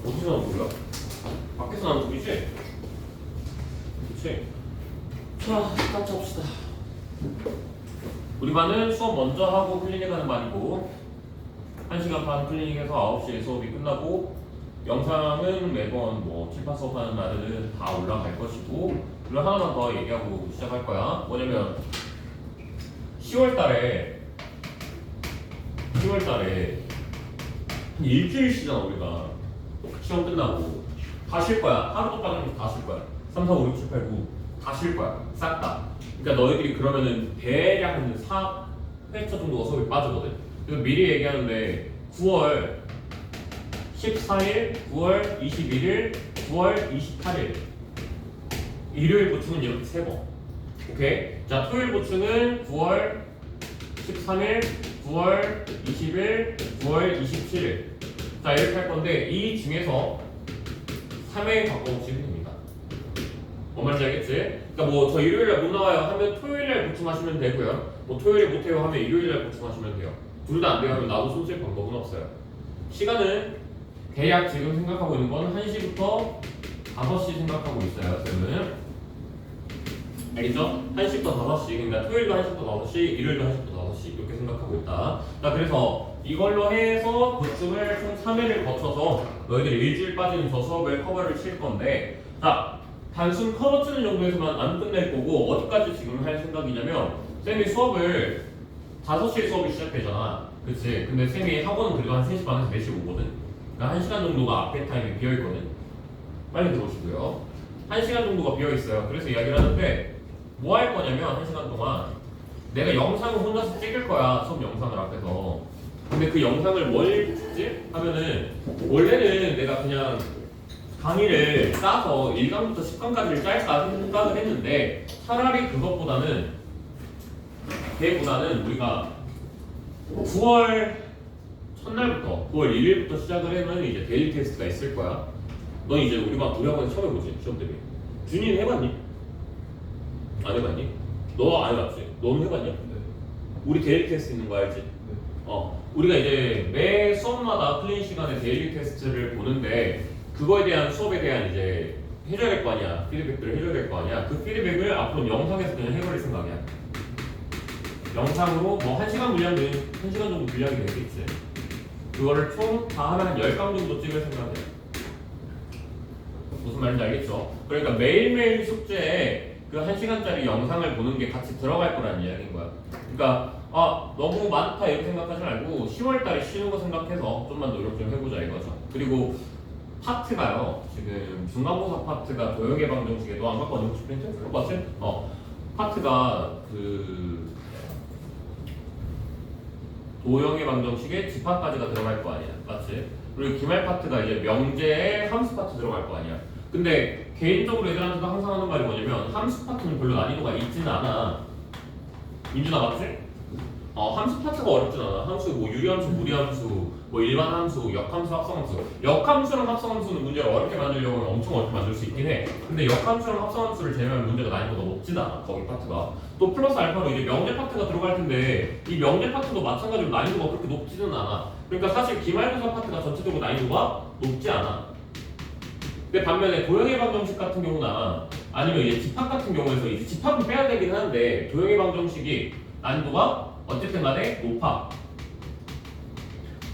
어디서 나온 소리야? 밖에서 나온 소리지? 그치? 자, 같이 합시다. 우리 반은 수업 먼저 하고 클리닉 하는 반이고 1시간 반 클리닉에서 9시에 수업이 끝나고 영상은 매번 뭐 칠판 수업하는 날은 다 올라갈 것이고 그리고 하나만 더 얘기하고 시작할 거야. 뭐냐면 10월달에 한 일주일 쉬잖아 우리가. 시험 끝나고 다 쉴 거야. 하루도 빠짐없이 다 쉴 거야. 3, 4, 5, 6, 7, 8, 9 다 쉴 거야. 싹 다. 그러니까 너희들이 그러면은 대략 한 4회차 정도가 수업이 빠지거든. 그래서 미리 얘기하는데 9월 14일, 9월 21일, 9월 28일 일요일 보충은 이렇게 3번. 오케이? 자, 토요일 보충은 9월 13일, 9월 20일, 9월 27일. 자, 이렇게 할 건데 이 중에서 3회 바꿔보시면 됩니다. 뭔 말인지 알겠지? 그러니까 뭐 저 일요일날 못 나와요 하면 토요일날 보충하시면 되고요. 뭐 토요일에 못해요 하면 일요일날 보충하시면 돼요. 둘 다 안 돼요 하면 나도 손 쓸 방법은 없어요. 시간은 대략 지금 생각하고 있는 건 1시부터 5시 생각하고 있어요. 쌤은 알겠죠? 1시부터 5시. 그러니까 토요일도 1시부터 5시, 일요일도 1시부터 5시 이렇게 생각하고 있다. 자, 그래서 이걸로 해서 보충을 총 3회를 거쳐서 너희들이 일주일 빠지는 저 수업을 커버를 칠 건데, 자, 단순 커버 치는 정도에서만 안 끝낼 거고 어디까지 지금 할 생각이냐면 쌤이 수업을 5시에 수업이 시작되잖아. 그치? 근데 쌤이 학원은 그래도 한 3시 반에서 4시 오거든. 그러니까 1시간 정도가 앞에 타임이 비어있거든. 빨리 들어오시고요. 1시간 정도가 비어있어요. 그래서 이야기를 하는데 뭐 할 거냐면 1시간 동안 내가 영상을 혼자서 찍을 거야. 수업 영상을 앞에서. 근데 그 영상을 뭘 찍지? 하면은 원래는 내가 그냥 강의를 짜서 1강부터 10강까지를 짤까 생각을 했는데 차라리 그것보다는 우리가 9월 첫날부터 9월 1일부터 시작을 하면 이제 데일리 테스트가 있을 거야. 넌 이제 우리 반 우리 처음 해보지 시험 대비. 준이는 해봤니? 안 해봤니? 너 안 해봤지? 너는 해봤냐? 네. 우리 데일리 테스트 있는 거 알지? 네. 우리가 이제 매 수업마다 클린 시간에 데일리 테스트를 보는데 그거에 대한 수업에 대한 이제 해줘야 될 거 아니야. 피드백들을 해줘야 될 거 아니야. 그 피드백을 앞으로 영상에서 그냥 해버릴 생각이야. 영상으로 뭐 1시간 분량은 1시간 정도 분량이 되겠지. 그거를 총 다 하면 한 10강 정도 찍을 생각이야. 무슨 말인지 알겠죠? 그러니까 매일매일 숙제에 그 1시간짜리 영상을 보는 게 같이 들어갈 거라는 이야기인 거야. 그러니까 너무 많다 이렇게 생각하지 말고 10월달에 쉬는 거 생각해서 좀만 노력 좀 해보자 이거죠. 그리고 파트가요. 지금 중간고사 파트가 도형예방정식에 너 안 봤거든? 혹시 프린트? 못 봤지? 파트가 그 도형예방정식에 집합까지가 들어갈 거 아니야. 맞지? 그리고 기말 파트가 이제 명제에 함수 파트 들어갈 거 아니야. 근데 개인적으로 애들한테도 항상 하는 말이 뭐냐면 함수 파트는 별로 난이도가 있지는 않아. 민준아 맞지? 함수 파트가 어렵진 않아. 함수 뭐 유리함수, 무리함수, 뭐 일반 함수, 역함수, 합성함수. 역함수랑 합성함수는 문제를 어렵게 만들려고 하면 엄청 어렵게 만들 수 있긴 해. 근데 역함수랑 합성함수를 제외하면 문제가 난이도가 높진 않아. 거기 파트가. 또 플러스 알파로 이제 명제 파트가 들어갈 텐데 이 명제 파트도 마찬가지로 난이도가 그렇게 높지는 않아. 그러니까 사실 기말고사 파트가 전체적으로 난이도가 높지 않아. 근데 반면에 도형예방정식 같은 경우나 아니면 이제 집합 같은 경우에서 이제 집합은 빼야 되긴 하는데 도형예방정식이 난이도가 어쨌든 간에 높아.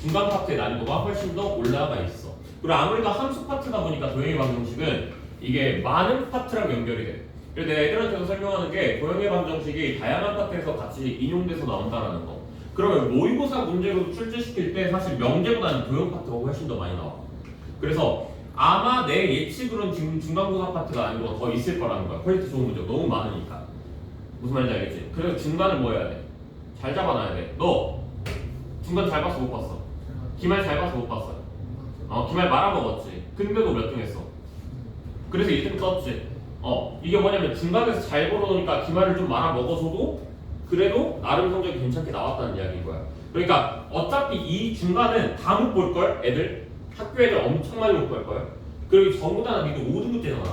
중간 파트의 난이도가 훨씬 더 올라가 있어. 그리고 아무래도 함수 파트다 보니까 도형예방정식은 이게 많은 파트랑 연결이 돼. 그래서 내가 애들한테도 설명하는 게 도형예방정식이 다양한 파트에서 같이 인용돼서 나온다는 거. 그러면 모의고사 문제로 출제시킬 때 사실 명제보다는 도형 파트가 훨씬 더 많이 나와. 그래서 아마 내 예측으로는 지금 중간고사 파트가 아니고 더 있을 거라는 거야. 퀄리티 좋은 문제가 너무 많으니까. 무슨 말인지 알겠지? 그래서 중간을 뭐 해야 돼? 잘 잡아놔야 돼. 너 중간 잘 봤어 못 봤어? 기말 잘 봤어 못 봤어? 기말 말아먹었지. 근데도 몇 등 했어? 그래서 1등 떴지. 이게 뭐냐면 중간에서 잘 벌어놓으니까 기말을 좀 말아먹어서도 그래도 나름 성적이 괜찮게 나왔다는 이야기인 거야. 그러니까 어차피 이 중간은 다 못 볼걸? 애들? 학교 애들 엄청 많이 못 볼걸? 그리고 전부 다 니도 5등급제잖아.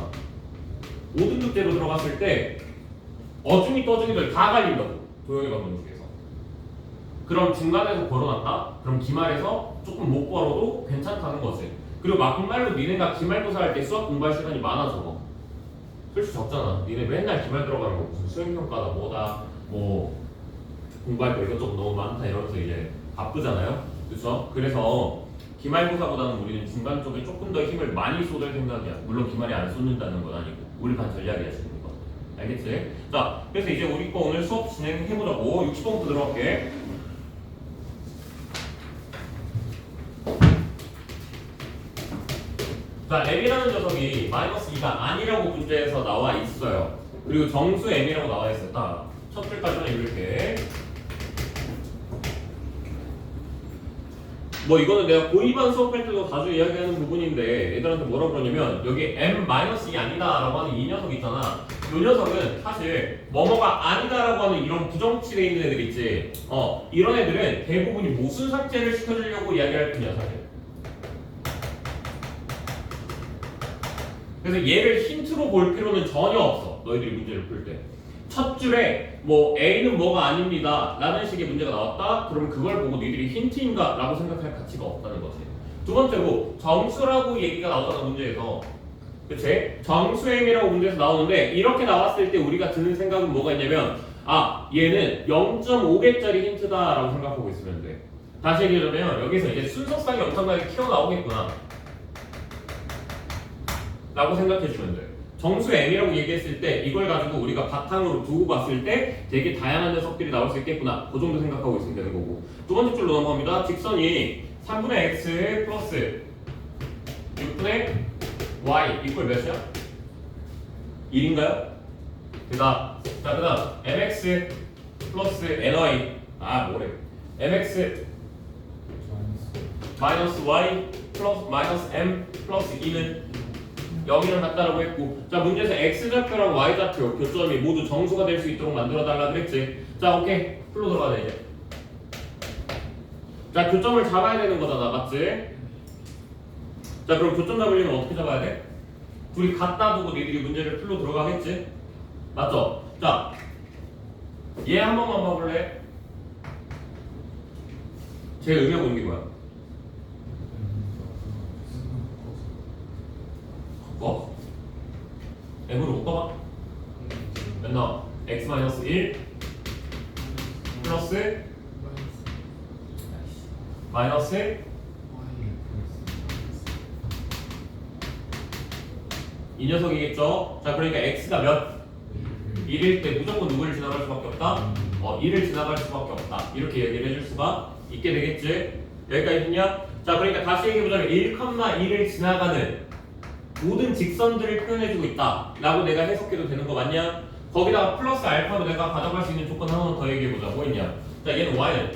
5등급제로 들어갔을 때 어중이 떠중이들 다 갈린다고. 도형예방정식에서. 그럼 중간에서 벌어놨다? 그럼 기말에서 조금 못 벌어도 괜찮다는 거지. 그리고 막말로 니네가 기말고사 할 때 수학 공부할 시간이 많아 적어. 솔직히 적잖아. 니네 맨날 기말 들어가는 거 무슨 수행평가다 뭐다 뭐 공부할 거 이것저것 너무 많다 이러면서 이제 바쁘잖아요. 그렇죠? 그래서 기말고사보다는 우리는 중간 쪽에 조금 더 힘을 많이 쏟을 생각이야. 물론 기말에 안 쏟는다는 건 아니고 우리 반 전략이야 지금 이거. 알겠지? 자, 그래서 이제 우리 거 오늘 수업 진행해보자고. 60번부터 들어갈게. 자, m이라는 녀석이 마이너스 2가 아니라고 문제에서 나와 있어요. 그리고 정수 m이라고 나와 있어요. 딱 첫 줄까지만 읽을게. 뭐 이거는 내가 고이반 수업할 때도 자주 이야기하는 부분인데 애들한테 뭐라 그러냐면 여기 m-2 아니다 라고 하는 이 녀석 있잖아. 이 녀석은 사실 뭐뭐가 아니다 라고 하는 이런 부정치돼 있는 애들 있지. 이런 애들은 대부분이 모순 삭제를 시켜주려고 이야기할 뿐이야 사실. 그래서 얘를 힌트로 볼 필요는 전혀 없어. 너희들이 문제를 풀 때. 첫 줄에 뭐 A는 뭐가 아닙니다 라는 식의 문제가 나왔다? 그러면 그걸 보고 너희들이 힌트인가? 라고 생각할 가치가 없다는 거지. 두 번째로 정수라고 얘기가 나오잖아 문제에서. 그치? 정수행이라고 문제에서 나오는데 이렇게 나왔을 때 우리가 드는 생각은 뭐가 있냐면 얘는 0.5개짜리 힌트다 라고 생각하고 있으면 돼. 다시 얘기하자면 여기서 이제 순서상이 엄청나게 튀어나오겠구나 라고 생각해주면 돼. 정수 m이라고 얘기했을 때 이걸 가지고 우리가 바탕으로 두고 봤을 때 되게 다양한 녀석들이 나올 수 있겠구나. 그 정도 생각하고 있으면 되는 거고. 두 번째 줄로 넘어갑니다. 직선이 3분의 x 플러스 6분의 y 이퀄 몇이야? 1인가요? 그 다음 mx 플러스 ny 뭐래 mx 마이너스 y 플러스 마이너스 m 플러스 2는 0이랑 같다라고 했고, 자 문제에서 x좌표랑 y좌표 교점이 모두 정수가 될 수 있도록 만들어 달라 그랬지. 자 오케이 풀로 들어가자 이제. 자 교점을 잡아야 되는 거잖아 맞지? 자 그럼 교점 잡으려면 어떻게 잡아야 돼? 둘이 갖다 두고 니들이 문제를 풀로 들어가겠지? 맞죠? 자 얘 한 번만 봐볼래? 제 의미하고 있는 게 뭐야? m으로 묶어봐. 맨날 x-1 플러스 마이너스 이 녀석이겠죠? 자 그러니까 x가 몇? 1일 때 무조건 누구를 지나갈 수밖에 없다? 1을 지나갈 수밖에 없다. 이렇게 얘기를 해줄 수가 있게 되겠지? 여기까지 됐냐? 자 그러니까 다시 얘기해보자면 1,1을 지나가는 모든 직선들을 표현해주고 있다 라고 내가 해석해도 되는 거 맞냐? 거기다가 플러스 알파로 내가 가져갈 수 있는 조건 하나만 더 얘기해보자. 뭐 있냐? 자 얘는 y는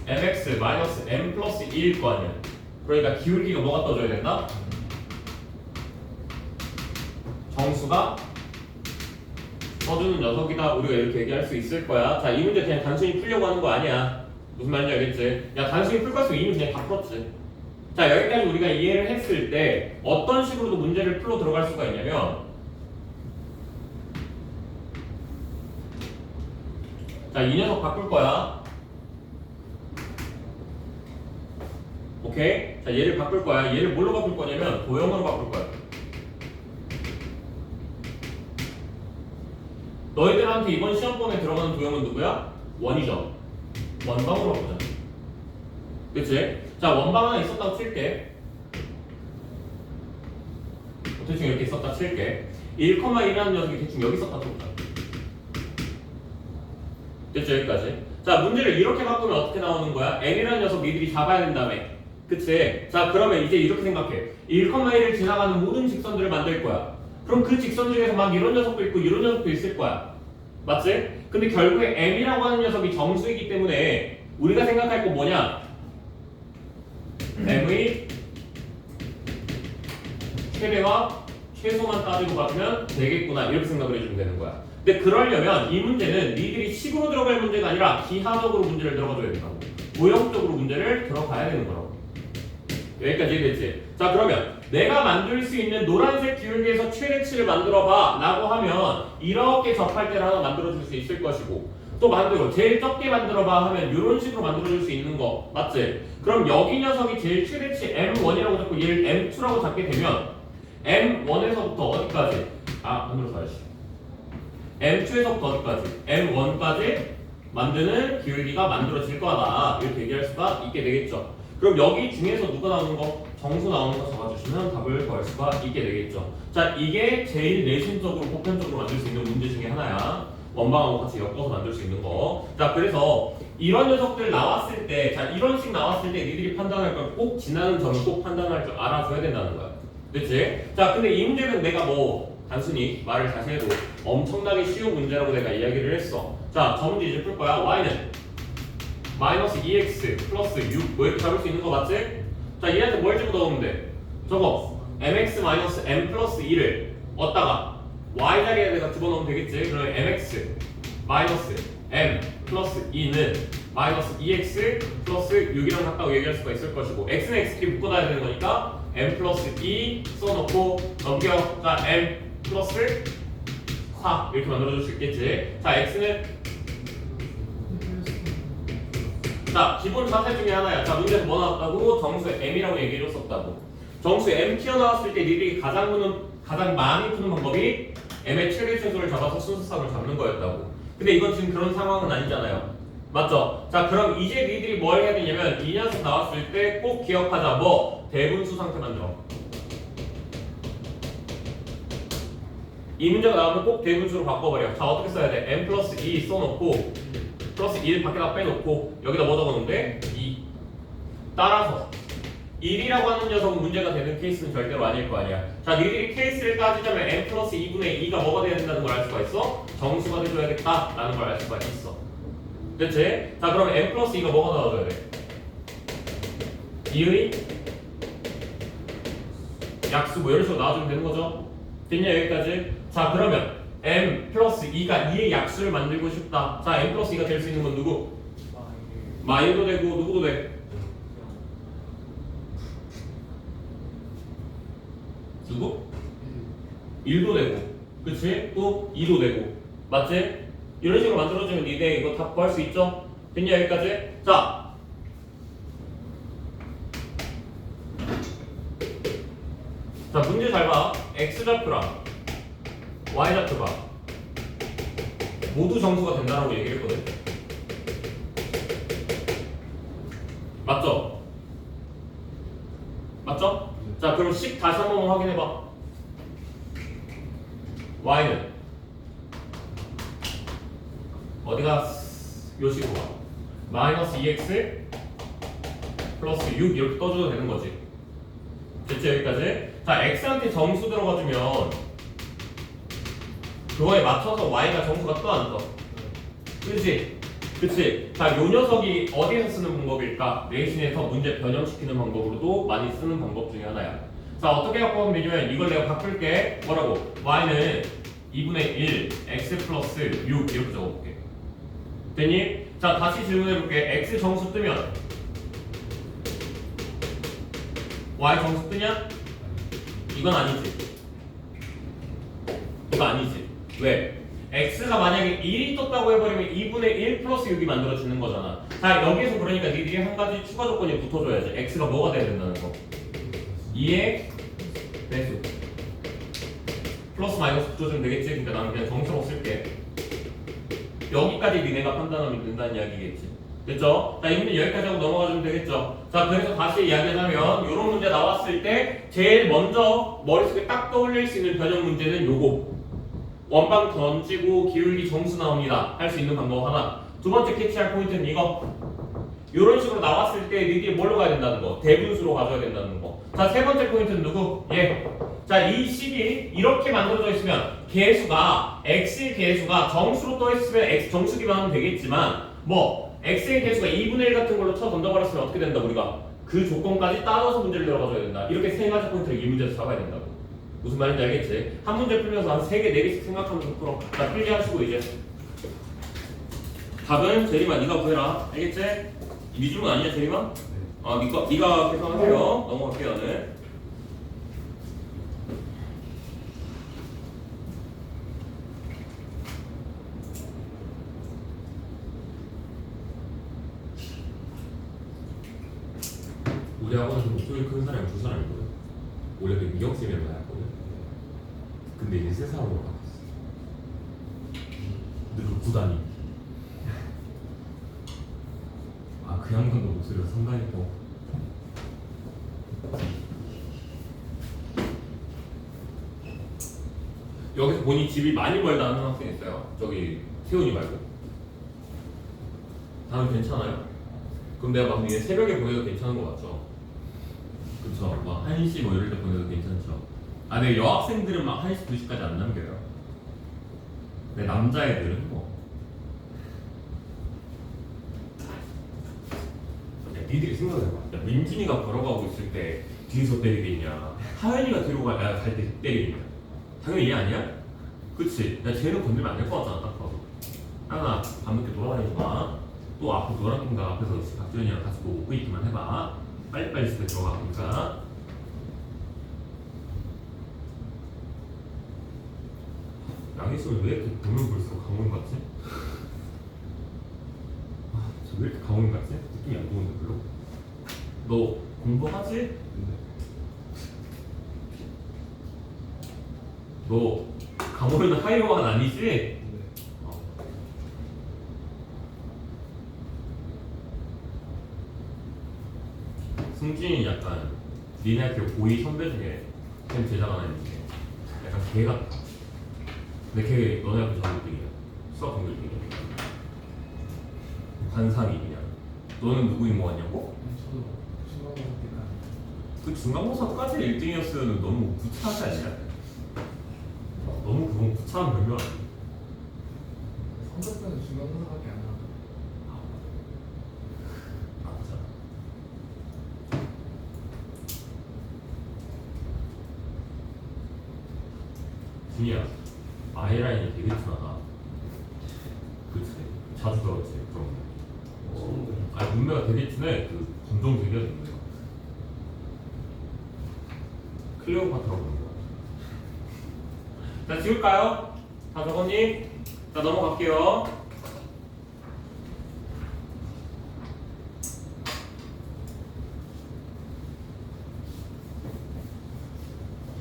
mx 마이너스 m 플러스 1일 거 아니야. 그러니까 기울기가 뭐가 떠줘야 된다? 정수가 떠주는 녀석이다. 우리가 이렇게 얘기할 수 있을 거야. 자 이 문제 그냥 단순히 풀려고 하는 거 아니야. 무슨 말인지 알겠지? 야 단순히 풀 거 있으면 이미 그냥 다 풀었지. 자 여기까지 우리가 이해를 했을 때 어떤 식으로도 문제를 풀로 들어갈 수가 있냐면 자 이 녀석 바꿀 거야. 오케이? 자 얘를 바꿀 거야. 얘를 뭘로 바꿀 거냐면 도형으로 바꿀 거야. 너희들한테 이번 시험번에 들어가는 도형은 누구야? 원이죠. 원방으로 바꾸자. 그치? 자 원방 하나 있었다고 칠게. 대충 이렇게 있었다 칠게. 1,1이라는 녀석이 대충 여기 있었다 칠까. 됐죠 여기까지. 자 문제를 이렇게 바꾸면 어떻게 나오는 거야? n이라는 녀석 니들이 잡아야 된다며. 그치? 자 그러면 이제 이렇게 생각해. 1,1을 지나가는 모든 직선들을 만들 거야. 그럼 그 직선 중에서 막 이런 녀석도 있고 이런 녀석도 있을 거야. 맞지? 근데 결국에 m이라고 하는 녀석이 정수이기 때문에 우리가 생각할 거 뭐냐? m의 최대와 최소만 따지고 가면 되겠구나 이렇게 생각을 해주면 되는 거야. 근데 그러려면 이 문제는 니들이 식으로 들어갈 문제가 아니라 기하적으로 문제를 들어가줘야 된다고. 모형적으로 문제를 들어가야 되는 거라고. 여기까지 이해됐지? 자 그러면 내가 만들 수 있는 노란색 기울기에서 최대치를 만들어봐 라고 하면 이렇게 접할 때를 하나 만들어줄 수 있을 것이고 또 만들고 제일 적게 만들어봐 하면 이런 식으로 만들어줄 수 있는 거 맞지? 그럼 여기 녀석이 제일 최대치 M1이라고 잡고 얘를 M2라고 잡게 되면 M1에서부터 어디까지? 반대로 써야지. M2에서부터 어디까지? M1까지 만드는 기울기가 만들어질 거다. 이렇게 얘기할 수가 있게 되겠죠. 그럼 여기 중에서 누가 나오는 거? 정수 나오는 거 적어주시면 답을 구할 수가 있게 되겠죠. 자, 이게 제일 내신적으로 보편적으로 만들 수 있는 문제 중에 하나야. 원방하고 같이 엮어서 만들 수 있는 거. 자, 그래서 이런 녀석들 나왔을 때, 자, 이런 식 나왔을 때 니들이 판단할 걸 꼭 지나는 점을 꼭 판단할 줄 알아줘야 된다는 거야. 그치? 자, 근데 이 문제는 내가 뭐 단순히 말을 다시 해도 엄청나게 쉬운 문제라고 내가 이야기를 했어. 자, 저 문제 이제 풀 거야. y는 마이너스 2x 플러스 6 뭐 이렇게 잡을 수 있는 거 맞지? 자, 얘한테 뭘 집어넣으면 돼? 저거 mx 마이너스 m 플러스 2를 얻다가 y 자리에 내가 집어넣으면 되겠지? 그러면 mx 마이너스 m 플러스 2는 마이너스 2x 플러스 6이랑 같다고 얘기할 수가 있을 것이고 x는 x끼리 묶어놔야 되는 거니까 m 플러스 2 써놓고 넘겨. 자, m 플러스 4 이렇게 만들어줄 수 있겠지? 자, x는 자, 기본 자세 중에 하나야. 자, 문제에서 뭐 나왔다고? 정수의 m이라고 얘기해줬었다고. 정수의 m 튀어나왔을 때 니들이 가장 많이 푸는 방법이 m의 최대 최소를 잡아서 순서상을 잡는 거였다고. 근데 이건 지금 그런 상황은 아니잖아요. 맞죠? 자, 그럼 이제 니들이 뭘 해야 되냐면 이 녀석 나왔을 때 꼭 기억하자. 뭐? 대분수 상태 만들어. 이 문제가 나오면 꼭 대분수로 바꿔버려. 자, 어떻게 써야 돼? m 플러스 2 써놓고 플러스 1 밖에다 빼놓고 여기다 뭐 적어놓는데? 2 따라서 1이라고 하는 녀석은 문제가 되는 케이스는 절대로 아닐 거 아니야. 자, 니들이 케이스를 따지자면 m 플러스 2분의 2가 뭐가 돼야 된다는 걸 알 수가 있어? 정수가 돼줘야겠다 라는 걸 알 수가 있어. 그치? 자, 그럼 m 플러스 2가 뭐가 나와줘야 돼? 2의 약수 뭐 이런 식으로 나와주면 되는 거죠? 됐냐 여기까지? 자, 그러면 m 플러스 2가 2의 약수를 만들고 싶다. 자, m 플러스 2가 될 수 있는 건 누구? 마일도 되고 누구도 돼? 누구? 1도 되고 그치? 또 2도 되고 맞지? 이런 식으로 만들어주면 니네 이거 다 구할 수 있죠? 됐냐 여기까지? 자, 문제 잘 봐. x좌표랑 y좌표가 모두 정수가 된다라고 얘기를 했거든. 맞죠? 맞죠? 자, 그럼 식 다시 한번 확인해봐. y는 어디가 요 식으로 가? 마이너스 2x 플러스 6 이렇게 떠줘도 되는 거지. 됐죠 여기까지? 자, x한테 정수 들어가주면 그거에 맞춰서 y가 정수가 떠 안 떠? 그치? 그치? 자, 요 녀석이 어디에서 쓰는 방법일까? 내신에서 문제 변형시키는 방법으로도 많이 쓰는 방법 중에 하나야. 자, 어떻게 갖고 하면 되냐면 이걸 내가 바꿀게. 뭐라고? y는 2분의 1 x 플러스 6 이렇게 적어볼게. 됐니? 자, 다시 질문해볼게. x 정수 뜨면 y 정수 뜨냐? 이건 아니지. 이거 아니지. 왜? x가 만약에 1이 떴다고 해버리면 2분의 1 플러스 6이 만들어지는 거잖아. 자, 여기서 그러니까 니들이 한 가지 추가 조건이 붙어줘야지. x가 뭐가 돼야 된다는 거. 2의 배수 플러스 마이너스 붙여주면 되겠지. 그러니까 나는 그냥 정수로 쓸게. 여기까지 니네가 판단하면 된다는 이야기겠지. 됐죠? 자, 이 문제 여기까지 하고 넘어가주면 되겠죠? 자, 그래서 다시 이야기하자면 이런 문제 나왔을 때 제일 먼저 머릿속에 딱 떠올릴 수 있는 변형 문제는 요거. 원방 던지고 기울기 정수 나옵니다. 할 수 있는 방법 하나. 두 번째 캐치할 포인트는 이거. 이런 식으로 나왔을 때 니들이 뭘로 가야 된다는 거? 대분수로 가져야 된다는 거. 자, 세 번째 포인트는 누구? 얘. 자, 이 식이 이렇게 만들어져 있으면 개수가 x의 개수가 정수로 떠 있으면 x 정수기만 하면 되겠지만 뭐 x의 개수가 2분의 1 같은 걸로 쳐 던져버렸으면 어떻게 된다 우리가? 그 조건까지 따져서 문제를 들어가줘야 된다. 이렇게 세 가지 포인트를 이 문제에서 잡아야 된다고. 무슨 말인지 알겠지? 한 문제 풀면서 한 3개, 4개씩 생각하면서 풀어. 자, 필기하시고 이제 답은 제리만 네가 구해라. 알겠지? 미주는 아니야 제리만? 네가 계산하세요. 넘어갈게요 오늘. 원래도 인경쌤이라고 했거든. 근데 이제 세상으로 바뀌었어. 늘 구단이. 아, 그 양반도 목소리가 상당히 또. 여기서 본인 집이 많이 멀다 하는 학생 있어요. 저기 세훈이 말고. 다음 괜찮아요? 그럼 내가 막 새벽에 보내도 괜찮은 거 맞죠? 그쵸? 막 1시 뭐 이럴 때 보내도 괜찮죠? 아, 근데 여학생들은 막 1시, 2시까지 안 남겨요. 근데 남자애들은 뭐. 야, 니들이 생각해봐. 야, 민준이가 걸어가고 있을 때 뒤에서 때리겠냐? 하연이가 뒤로 갈 때 때리겠냐? 당연히 얘 아니야? 그치? 야, 쟤는 건들면 안 될 것 같잖아, 딱 봐도. 하나, 밤늦게 돌아다니지 마. 또 앞으로 노란통닭 앞에서 박주현이랑 같이 뭐 먹고 있기만 해봐. 빨리빨리 집에 들어가 보니까. 양희수는 왜 이렇게 보면 볼수록 강원 같지? 아, 저 왜 이렇게 강원 같지? 느낌이 안 좋은데 별로? 너 공부하지? 너 강원은 하이오만 아니지? 승진이 약간 니네 학교 고2 선배 중에 쌤 제자가 하나 있는데 약간 걔 같아. 근데 걔 너네 학교 전교 1등이야. 수학 전교 1등이야. 관상이 그냥. 너는 누구 인모 같냐고? 저도 중간고사 때까지. 그 중간고사까지 1등이었으면 너무 구차하지 않냐? 너무 그건 구차한 별명 아니야? 성적 때는 중간고사밖에 안 나와. 맞아. 준이야, 아이라인이 되게 진하다. 그치? 자주 들었지, 그런 거. 아니, 눈매가 되게 진해. 그 검정색이야, 눈매가. 클레오파트라고 부르는 거야. 자, 지울까요? 다 적었니? 자, 넘어갈게요.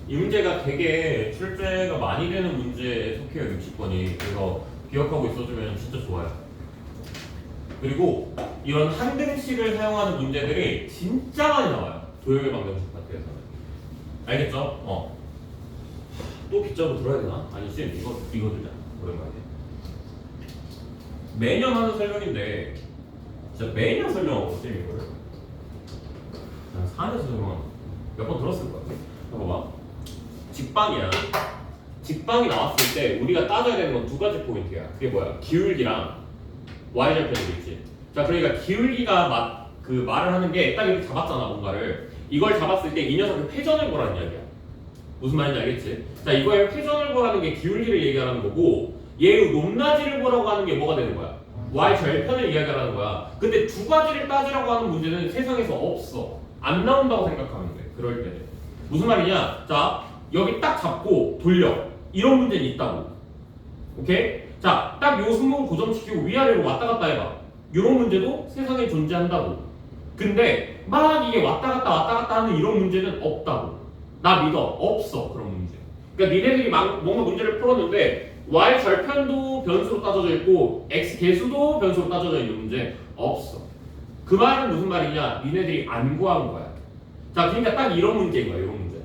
이 문제가 되게 출제가 많이 되는 문제에 속해요. 60번이. 그래서 기억하고 있어주면 진짜 좋아요. 그리고 이런 한 등식을 사용하는 문제들이 진짜 많이 나와요. 도형의 방정식 파트에서는. 알겠죠? 또 빗자루 들어야 되나? 아니 쌤 이거 들자. 오랜만에. 매년 하는 설명인데 진짜 매년 설명하고 쌤 이거를 한 4년에서 설명하는 몇 번 들었을 것 같아. 봐봐. 직방이야. 직방이 나왔을 때 우리가 따져야 되는 건 두 가지 포인트야. 그게 뭐야? 기울기랑 y절편이겠지. 자, 그러니까 기울기가 말을 하는 게 딱 이렇게 잡았잖아, 뭔가를. 이걸 잡았을 때 이 녀석의 회전을 보라는 이야기야. 무슨 말인지 알겠지? 자, 이거의 회전을 보라는 게 기울기를 얘기하는 거고, 얘의 높낮이를 보라고 하는 게 뭐가 되는 거야? y절편을 이야기하는 거야. 근데 두 가지를 따지라고 하는 문제는 세상에서 없어. 안 나온다고 생각하면 돼. 그럴 때는. 무슨 말이냐? 자, 여기 딱 잡고 돌려. 이런 문제는 있다고. 오케이? 자, 딱 요 승모를 고정시키고 위아래로 왔다 갔다 해봐. 이런 문제도 세상에 존재한다고. 근데 막 이게 왔다 갔다 하는 이런 문제는 없다고. 나 믿어. 없어. 그런 문제. 그러니까 니네들이 뭔가 문제를 풀었는데 y 절편도 변수로 따져져 있고 x 계수도 변수로 따져져 있는 문제 없어. 그 말은 무슨 말이냐? 니네들이 안 구한 거야. 자, 그러니까 딱 이런 문제인 거야. 이런 문제.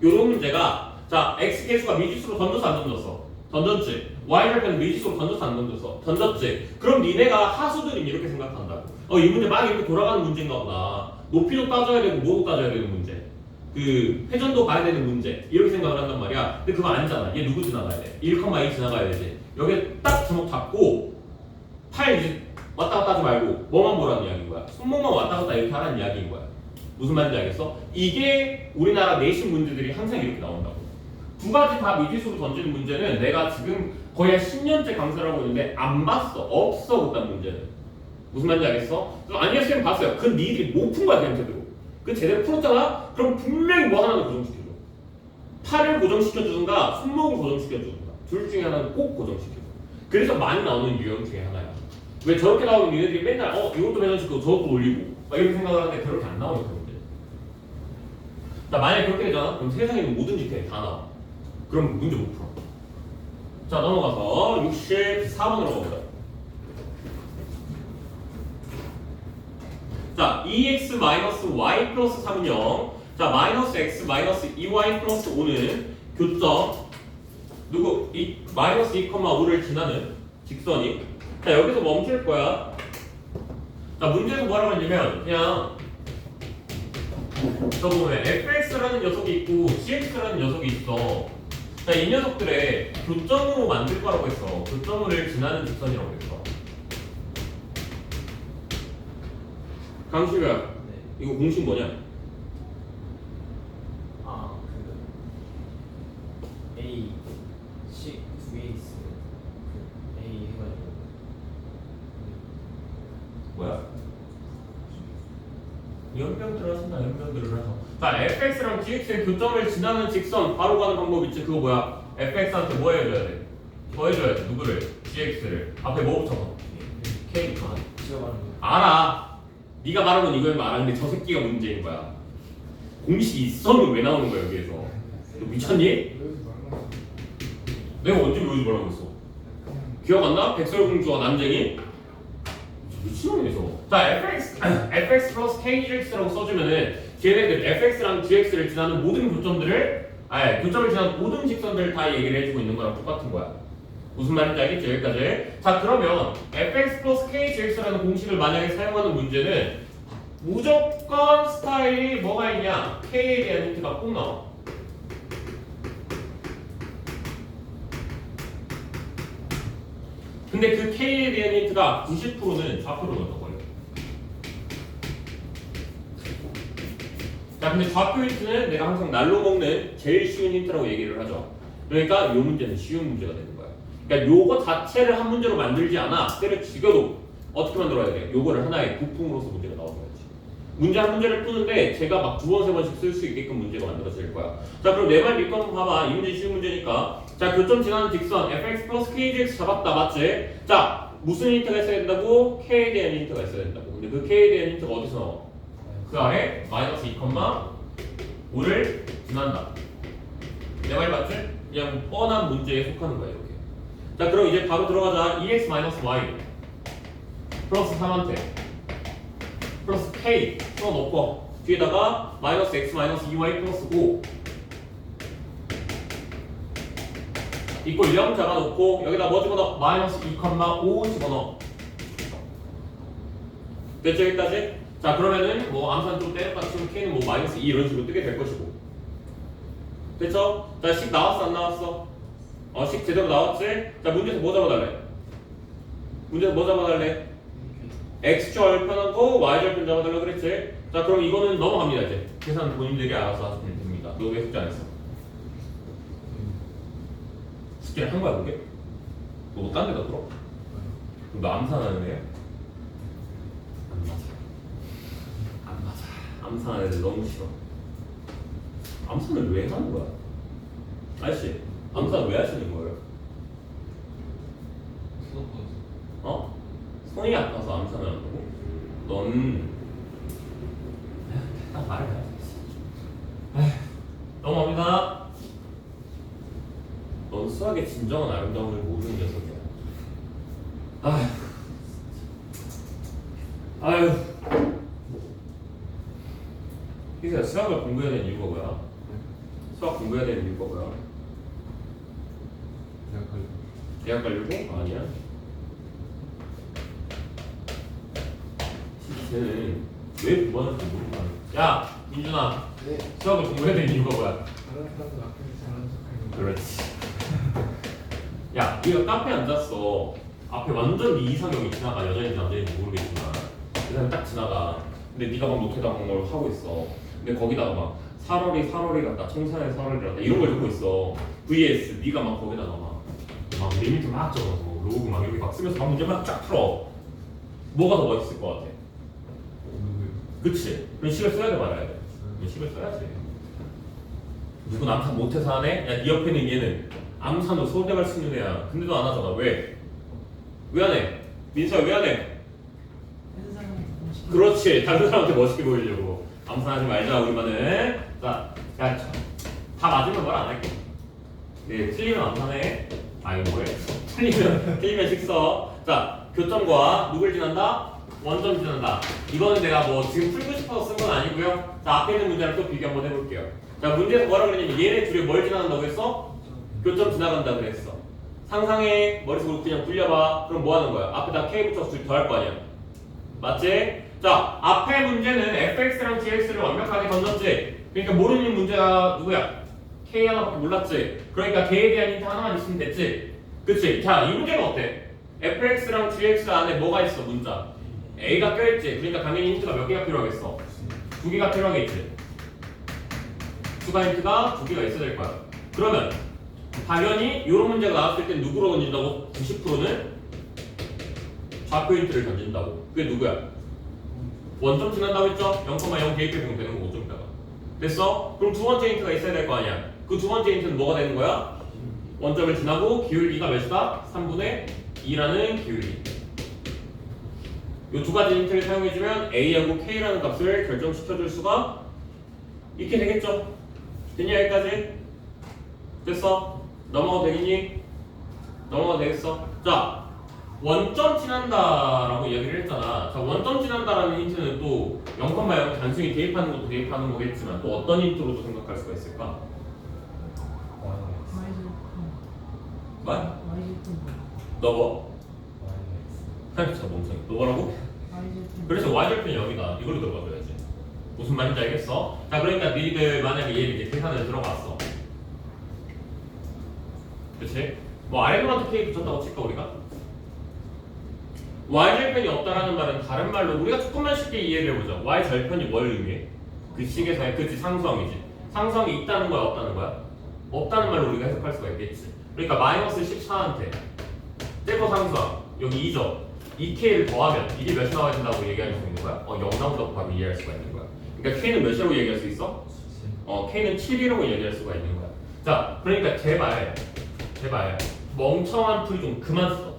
이런 문제가 자, x 계수가 미지수로 던져서 안 던졌어. 던졌지. y절편은 미지수로 던져서 안 던졌어. 던졌지. 그럼 니네가 하수들이 이렇게 생각한다고. 이 문제 막 이렇게 돌아가는 문제인가 보다. 높이도 따져야 되고 뭐도 따져야 되는 문제. 그 회전도 봐야 되는 문제. 이렇게 생각을 한단 말이야. 근데 그거 아니잖아. 얘 누구 지나가야 돼? 1,2 지나가야 되지. 여기에 딱 주먹 잡고 팔 이제 왔다 갔다 하지 말고 뭐만 보라는 이야기인 거야. 손목만 왔다 갔다 이렇게 하라는 이야기인 거야. 무슨 말인지 알겠어? 이게 우리나라 내신 문제들이 항상 이렇게 나온다고. 두 가지 다 미지수로 던지는 문제는 내가 지금 거의 한 10년째 강사를 하고 있는데 안 봤어. 없어. 그딴 문제는. 무슨 말인지 알겠어? 아니야, 쌤 봤어요. 그건 니들이 못 푼 거야, 그냥 제대로. 그 제대로 풀었잖아? 그럼 분명히 뭐 하나는 고정시켜줘. 팔을 고정시켜주든가 손목을 고정시켜주든가 둘 중에 하나는 꼭 고정시켜줘. 그래서 많이 나오는 유형 중에 하나야. 왜 저렇게 나오면 니네들이 맨날 이것도 배정시키고 저것도 올리고 막 이렇게 생각을 하는데 그렇게 안 나오니까. 자, 만약에 그렇게 되잖아? 그럼 세상에 있는 모든 지표에 다 나와. 그럼 문제 못 풀어. 자, 넘어가서 64번으로 가보자. 자, 2x-y 플러스 3은 0. 자, 마이너스 x 마이너스 2y 플러스 5는 교점 누구? 마이너스 2,5를 지나는 직선이. 자, 여기서 멈출 거야. 자, 문제에서 뭐라고 했냐면 그냥 저 보면 fx라는 녀석이 있고 gx라는 녀석이 있어. 자, 이 녀석들의 교점으로 만들 거라고 했어. 교점을 지나는 직선이라고 했어. 강수야, 네. 이거 공식 뭐냐? 아, 그 A C 두 개 있으면 그 A 해가지고 뭐야? 연병들을 하신다. 연병들을 해서. 자, fx랑 gx의 교점을 지나는 직선 바로 가는 방법 있지. 그거 뭐야? fx한테 뭐 해줘야 돼? 뭐 해줘야 돼? 누구를? gx를. 앞에 뭐 붙여서? k. 제가 말하는 거. 알아. 네가 말한 건 이거인 거 알았는데 저 새끼가 문제인 거야. 공식이 있었는데 왜 나오는 거야 여기에서? 너 미쳤니? 여기 말만 내가 언제 여기서 뭐라고 했어? 그냥 기억 안 나? 백설공주와 난쟁이? 미친놈이네 저거. 자, fx 플러스 kgx라고 써주면은 걔네들 fx랑 gx를 지나는 모든 교점들을 교점을 지나는 모든 직선들을 다 얘기를 해주고 있는 거랑 똑같은 거야. 무슨 말인지 알겠죠? 여기까지. 자, 그러면 fx 플러스 kgx라는 공식을 만약에 사용하는 문제는 무조건 스타일이 뭐가 있냐? k에 대한 힌트가 꼭 나와. 근데 그 k에 대한 힌트가 90%는 좌표로 넣어버려. 자, 근데 좌표 힌트는 내가 항상 날로 먹는 제일 쉬운 힌트라고 얘기를 하죠. 그러니까 이 문제는 쉬운 문제가 되는 거야. 그러니까 요거 자체를 한 문제로 만들지 않아. 때려 죽여도 어떻게 만들어야 돼? 요거를 하나의 부품으로서 문제가 나와줘야지. 문제 한 문제를 푸는데 제가 막 두 번, 세 번씩 쓸 수 있게끔 문제가 만들어질 거야. 자, 그럼 내 말 믿고 한번 봐봐. 이 문제 쉬운 문제니까. 자, 교점 지나는 직선 fx 플러스 kgx 잡았다. 맞지? 자, 무슨 힌트가 있어야 된다고? k에 대한 힌트가 있어야 된다고. 근데 그 k에 대한 힌트가 어디서 나와? 그 아래 마이너스 2,5를 지난다. 내 말 맞지? 그냥 뻔한 문제에 속하는 거야 이렇게. 자, 그럼 이제 바로 들어가자. 2x-y 플러스 3한테 플러스 k 써놓고 뒤에다가 마이너스 x 마이너스 2y 플러스 5 이꼴 0 잡아놓고 여기다 뭐 집어넣어? 마이너스 2,5 집어넣어. 됐죠? 여기까지? 자, 그러면은 뭐 암산 좀 때려다 치면 k는 뭐 마이너스 2 이런 식으로 뜨게 될 것이고. 됐죠? 자, 식 나왔어 안 나왔어? 식 제대로 나왔지? 자, 문제에서 뭐 잡아달래? 문제에서 뭐 잡아달래? x절편하고 y절편 잡아달라 그랬지? 자, 그럼 이거는 넘어갑니다 이제. 계산 본인들이 알아서 하시면 됩니다. 너 왜 숙제 안 했어? 숙제를 한 거야 그게? 너 딴 데다 들어? 그럼 너 암산하는 애야? 안 맞아. 안 맞아. 암산하는 애들 너무 싫어. 암산을 왜 하는 거야? 아저씨, 암산 왜 하시는 거예요? 수업 거지. 어? 손이 아파서 암산을 한다고? 넌 딱 말을 해야지. 넘어갑니다. 넌 수학의 진정한 아름다움을 모르는 녀석이야. 아휴. 희수야, 수학을 공부해야 되는 이유가 뭐야? 수학 공부해야 되는 이유가 뭐야? 대학 갈 대학 가려고? 아니야. 쟤는 왜 부모한테 모르는 거야? 야, 민준아, 네. 수학을 공부해야 되는 이유가 뭐야? 다른 사람들 앞에서 잘하는 척하는 거. 그렇지. 야, 네가 카페에 앉았어. 앞에 완전 네 이상형이 지나가. 여자인지 남자인지 모르겠지만 그 사람이 딱 지나가. 근데 네가 막 노트에다 뭘 하고 있어. 근데 거기다가 막 살얼이 같다, 청산의 살얼이 같다 이런 걸 적고 있어. vs 네가 막 거기다가 막 리미트 막 적어서 로그 막 이렇게 막 쓰면서 막 문제 막 쫙 풀어. 뭐가 더 멋있을 것 같아? 누구요? 그치? 그럼 식을 써야 돼 말아야 돼? 식을 써야지. 누군 암산 못해서 하네? 야, 네 옆에 있는 얘는 암산으로 서울대 갈 수 있는 애야. 근데도 안 하잖아. 왜? 왜 안 해? 민서야 왜 안 해? 그렇지. 다른 사람한테 멋있게 보이려고. 암산하지 말자 우리만은. 자, 야, 다 맞으면 말 안 할게. 네, 틀리면 암산해. 아니 뭐해? 틀리면 식서. 자, 교점과 누굴 지난다? 원점 지난다. 이거는 내가 뭐 지금 풀고 싶어서 쓴 건 아니고요. 자, 앞에 있는 문제랑 또 비교 한번 해볼게요. 자, 문제에서 뭐라 그랬냐면 얘네 둘이 뭘 지나간다고 했어? 교점 지나간다 그랬어. 상상해. 머릿속으로 그냥 굴려봐. 그럼 뭐 하는 거야? 앞에다 k 붙여서 둘이 더할 거 아니야. 맞지? 자, 앞에 문제는 fx랑 gx를 완벽하게 던졌지. 그러니까 모르는 문제가 누구야? k 하나밖에 몰랐지. 그러니까 k에 대한 힌트 하나만 있으면 됐지. 그치? 자, 이 문제가 어때? fx랑 gx 안에 뭐가 있어? 문자 a가 껴있지. 그러니까 당연히 힌트가 몇 개가 필요하겠어? 2개가 필요하겠지. 추가 힌트가 2개가 있어야 될 거야. 그러면 당연히 이런 문제가 나왔을 때 누구로 던진다고? 90%는 좌표 힌트를 던진다고. 그게 누구야? 원점 지난다고 했죠? 0,0 대입해보면 되는 거 5점이다가 됐어? 그럼 두 번째 힌트가 있어야 될 거 아니야. 그 두 번째 힌트는 뭐가 되는 거야? 원점을 지나고 기울기가 몇이다? 3분의 2라는 기울기. 이 두 가지 힌트를 사용해주면 A하고 K라는 값을 결정시켜줄 수가 있게 되겠죠? 됐냐 여기까지? 됐어? 넘어가도 되겠니? 넘어가도 되겠어? 자, 원점 지난다라고 이야기를 했잖아. 자, 원점 지난다라는 힌트는 또 0,0 단순히 대입하는 것도 대입하는 거겠지만 또 어떤 힌트로도 생각할 수가 있을까? 말? 너 뭐? 진짜 멍청이. 너 뭐라고? 그래서 y절편이 0이다. 이걸로 들어가줘야지. 무슨 말인지 알겠어? 자, 그러니까 너희들 만약에 얘를 이제 계산을 들어갔어. 그치? 뭐 아래로한테 k 붙였다고 칠까 우리가? y절편이 없다라는 말은 다른 말로 우리가 조금만 쉽게 이해를 해보자. y절편이 뭘 의미해? 그 식에서의 그치 상수항이지. 상수항이 있다는 거야 없다는 거야? 없다는 말로 우리가 해석할 수가 있겠지. 그러니까 마이너스 14한테 제거 상수항 여기 2점 2k를 더하면 이게 몇이 나와야 된다고 얘기할 수 있는 거야? 0 나온다고 바로 이해할 수가 있는 거야. 그러니까 k는 몇이라고 얘기할 수 있어? k는 7이라고 얘기할 수가 있는 거야. 자, 그러니까 제발 멍청한 풀이 좀 그만 써.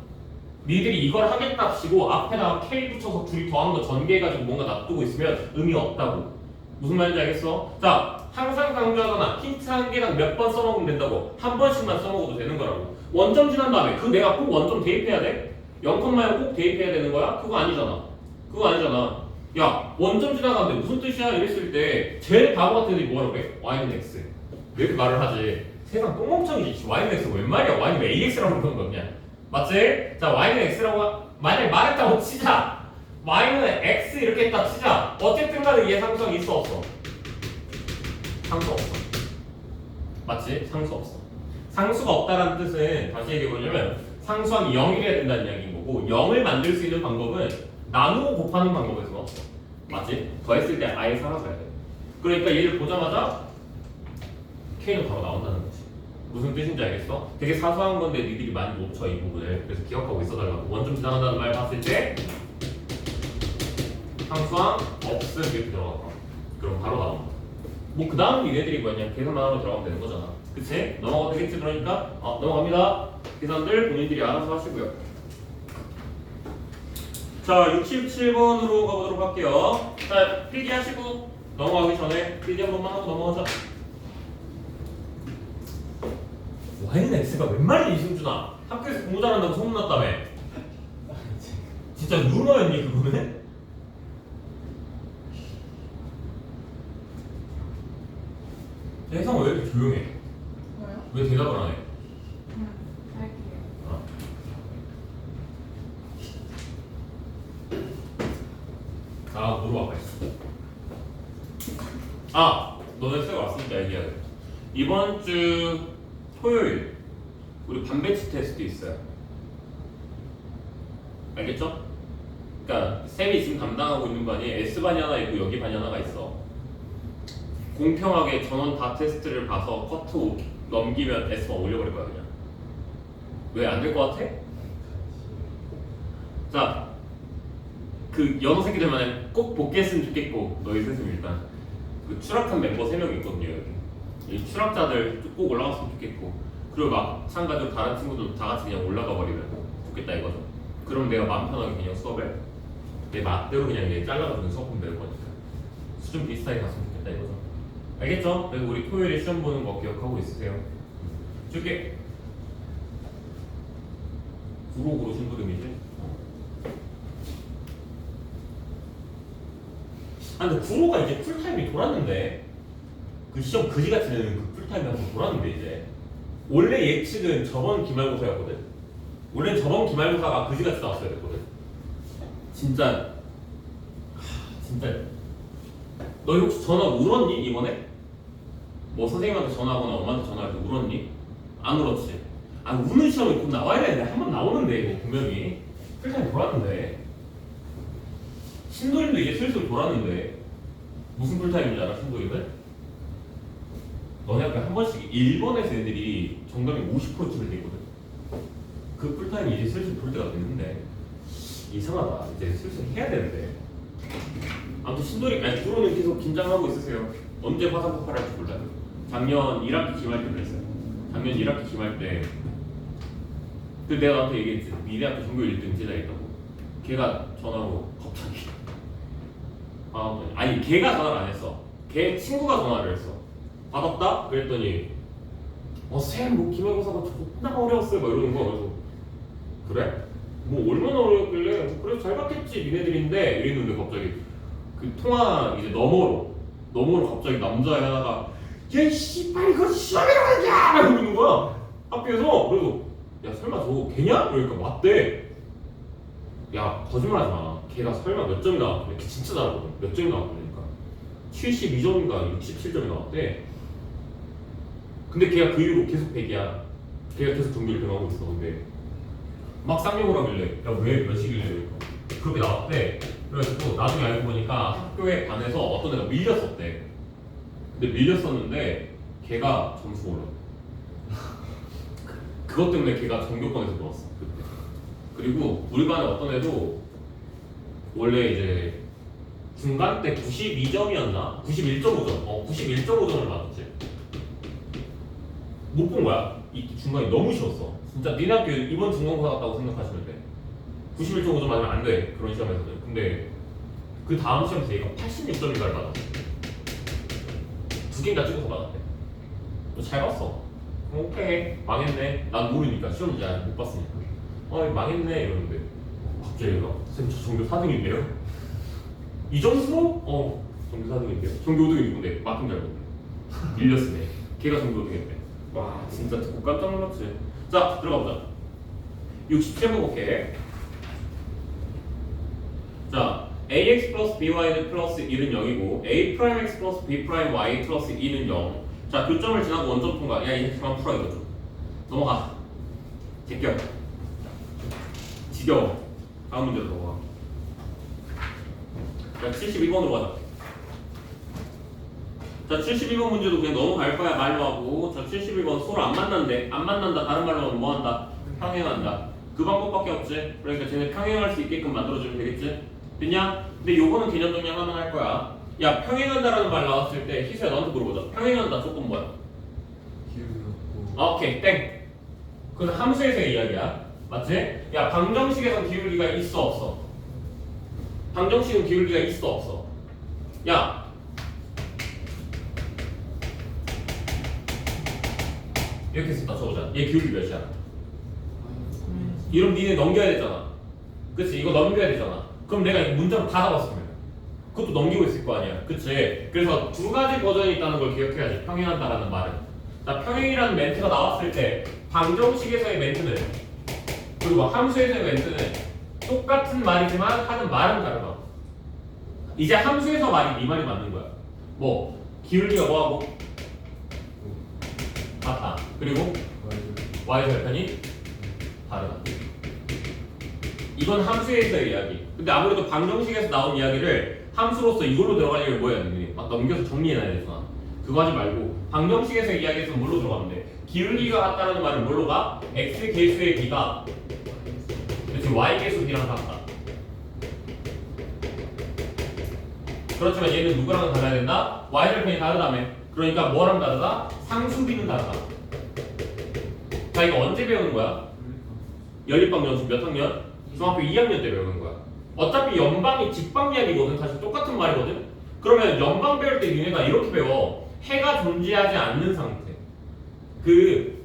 니들이 이걸 하겠답시고 앞에다가 k 붙여서 둘이 더한 거 전개해가지고 뭔가 놔두고 있으면 의미 없다고. 무슨 말인지 알겠어? 자, 항상 강조하거나 힌트 한 개당 몇 번 써먹으면 된다고. 한 번씩만 써먹어도 되는 거라고. 원점 지난 다음에 그 내가 꼭 원점 대입해야 돼? 0,0 꼭 대입해야 되는 거야? 그거 아니잖아. 그거 아니잖아. 야, 원점 지나가는데 무슨 뜻이야? 이랬을 때 제일 바보 같은 애들이 뭐라고 해? y는 x. 왜 이렇게 말을 하지? 세상 똥멍청이지. y는 x 웬 말이야? y는 왜 ax라고 그러는 거냐? 맞지? 자, y는 x라고 만약에 말했다고 치자. y는 x 이렇게 했다 치자. 어쨌든 간에 얘 상수항이 있어 없어? 상수 없어. 맞지? 상수 없어. 상수가 없다라는 뜻은 다시 얘기해보자면 상수항이 0이 돼야 된다는 이야기인 거고 0을 만들 수 있는 방법은 나누고 곱하는 방법에서 없어. 맞지? 더했을 때 아예 사라져야 돼. 그러니까 얘를 보자마자 K는 바로 나온다는 거지. 무슨 뜻인지 알겠어? 되게 사소한 건데 니들이 많이 못 쳐 이 부분을. 그래서 기억하고 있어달라고. 원점 지나간다는 말 봤을 때 상수항 없음 이렇게 들어가. 그럼 바로 나온다. 뭐 그 다음 니네들이 뭐냐 계산만 하러 들어가면 되는 거잖아. 그치? 넘어가도 되겠지. 그러니까 넘어갑니다. 계산들 본인들이 알아서 하시고요. 자, 67번으로 가보도록 할게요. 자, 필기 하시고 넘어가기 전에 필기 한 번만 하고 넘어가자. y는 x가 웬 말이야 이승준아. 학교에서 공부 잘한다고 소문났다며. 진짜 루머였니 그거는? 혜성아 왜 이렇게 조용해? 뭐요? 왜 대답을 안 해? 할게요. 물어봐 있어. 너네 수업 왔으니까 얘기해야 돼. 이번 주 토요일 우리 반배치 테스트 있어요. 알겠죠? 그러니까 쌤이 지금 담당하고 있는 반이 S반이 하나 있고 여기 반이 하나가 있어. 공평하게 전원 다 테스트를 봐서 커트 넘기면 S만 올려버릴 거야 그냥. 왜 안 될 것 같아? 자, 그 연어 새끼들만 꼭 복귀했으면 좋겠고 너희 셋은 일단 그 추락한 멤버 3명 있거든요 여기. 이 추락자들 꼭 올라갔으면 좋겠고 그리고 마찬가지로 다른 친구들 다 같이 그냥 올라가 버리면 좋겠다 이거죠. 그럼 내가 마음 편하게 그냥 수업을 내 맛대로 그냥 얘 잘라가지고 수업은 배울 거니까 수준 비슷하게 갔으면 좋겠다 이거죠. 알겠죠? 그래서 우리 토요일에 시험 보는 거 기억하고 있으세요. 줄게. 구록으로 심부름이지. 아 근데 구로가 이제 풀타임이 돌았는데 그 시험 그지같이 내는 그 풀타임이 한번 돌았는데 이제 원래 예측은 저번 기말고사였거든. 원래 저번 기말고사가 그지같이 나왔어야 됐거든. 진짜 너 혹시 전화 울었니 이번에? 뭐 선생님한테 전화하거나 엄마한테 전화할 때 울었니? 안 울었지. 아 우는 시험이 곧 나와야 되는데 한 번 나오는데 이거 분명히 풀타임 돌았는데 신도림도 이제 슬슬 돌았는데 무슨 풀타임인지 알아 신도림은? 너네 학교 한 번씩 1번에서 애들이 정답이 50%쯤을 되거든. 그 풀타임이 이제 슬슬 돌 때가 됐는데 이상하다. 이제 슬슬 해야 되는데 아무튼 신도림 아니 구로는 계속 긴장하고 있으세요. 언제 화산 폭발할지 몰라요. 작년 1학기 기말 때 그랬어요. 작년 1학기 기말 때 그 내가 너한테 얘기했지. 미래학교 전교 1등 제자 있다고. 걔가 전화로 갑자기 아니 걔가 전화를 안 했어. 걔 친구가 전화를 했어. 받았다? 그랬더니 쌤 뭐 기말고사가 존나 어려웠어요 막 이러는 거야. 그래서 그래? 뭐 얼마나 어려웠길래 그래 잘 받겠지 니네들인데 이랬는데 갑자기 그 통화 이제 너머로 갑자기 남자애 하나가 야 씨발 이거 시험이라고 하냐 막 이러는 거야 학교에서. 그래서 야 설마 저거 걔냐? 그러니까 맞대. 야 거짓말하지 마. 걔가 설마 몇 점이 나왔대. 걔 진짜 잘하거든. 몇 점이 나왔다니까 72점인가 67점이 나왔대. 근데 걔가 그 이후로 계속 100이야. 걔가 계속 정비를 병하고 있어. 근데 막 쌍욕을 하길래 야 왜 몇이길래 그렇게 나왔대. 그래가지고 나중에 알고 보니까 학교에 반해서 어떤 애가 밀렸었대. 근데 밀렸었는데 걔가 점수 올라. 그것 때문에 걔가 전교권에서 들어왔어 그때. 그리고 우리 반에 어떤 애도 원래 이제 중간 때 92점이었나? 91.5점 91.5점을 맞았지. 못 본 거야. 이 중간이 너무 쉬웠어. 진짜 니네 학교 이번 중간고사 같다고 생각하시면 돼. 91.5점 맞으면 안 돼 그런 시험에서는. 근데 그 다음 시험에서 얘가 86점인가를 받았어. 두 개인가 찍어서 받았대. 너 잘 봤어. 오케이 망했네. 난 모르니까 시험 문제 못 봤으니까. 망했네 이러는데 갑자기 얘가 쌤 저 전교 4등인데요? 이 점수? 전교 4등인데요? 전교 5등이 누군데? 막힌 줄 알고 밀렸으네. 걔가 전교 5등인데. 와 진짜 듣고 깜짝 놀랐지. 자 들어가보자. 67번 볼게. 자 ax 플러스 by는 플러스 1은 0이고 a 프라임 x 플러스 b 프라임 y 플러스 2는 0. 자 교점을 지나고 원점 통과. 야 이제 그만 풀어 이거 좀. 넘어가. 제껴. 지겨워. 다음 문제로 넘어가. 자 72번으로 가자. 자 72번 문제도 그냥 넘어갈 거야 말로 하고. 자 71번 서로 안 만난대. 안 만난다 다른 말로 하면 뭐 한다? 평행한다. 그 방법밖에 없지. 그러니까 쟤네 평행할 수 있게끔 만들어주면 되겠지? 됐냐? 근데 요거는 개념 정리하면 할 거야. 야 평행한다라는 말 나왔을 때 희수야 너한테 물어보자. 평행한다 조건 뭐야? 기울였고. 오케이 땡. 그건 함수에서의 이야기야. 맞지? 야 방정식에서 기울기가 있어 없어? 방정식은 기울기가 있어 없어? 야 이렇게 했다 쳐보자. 얘 기울기 몇이야? 이러면 니네 넘겨야 되잖아. 그치? 이거 넘겨야 되잖아. 그럼 내가 이 문장을 다 잡았으면 그것도 넘기고 있을 거 아니야. 그치? 그래서 두 가지 버전이 있다는 걸 기억해야지. 평행한다라는 말은. 자, 평행이라는 멘트가 나왔을 때 방정식에서의 멘트는 그리고 함수에서의 멘트는 똑같은 말이지만 하는 말은 다르다. 이제 함수에서 말이 네 말이 맞는 거야. 뭐 기울기가 뭐하고? 같다. 그리고 y절편이 다르다. 이건 함수에서의 이야기. 근데 아무래도 방정식에서 나온 이야기를 함수로서 이걸로 들어가려면 뭐 해야 되니? 막 넘겨서 정리해놔야 되잖아. 그거 하지 말고 방정식에서의 이야기에서 뭘로 들어가면 돼? 기울기가 같다는 말은 뭘로 가? x 계수의 b가 그렇지 y 계수 b랑 같다. 그렇지만 얘는 누구랑은 달라야 된다? y절편이 다르다며. 그러니까 뭐랑 다르다? 상수비는 다르다. 자 이거 언제 배우는 거야? 연립방 연수 몇 학년? 중학교 2학년 때 배우는 거야. 어차피 연방이 직방 이야기거든. 사실 똑같은 말이거든. 그러면 연방 배울 때 니네가 이렇게 배워. 해가 존재하지 않는 상태. 그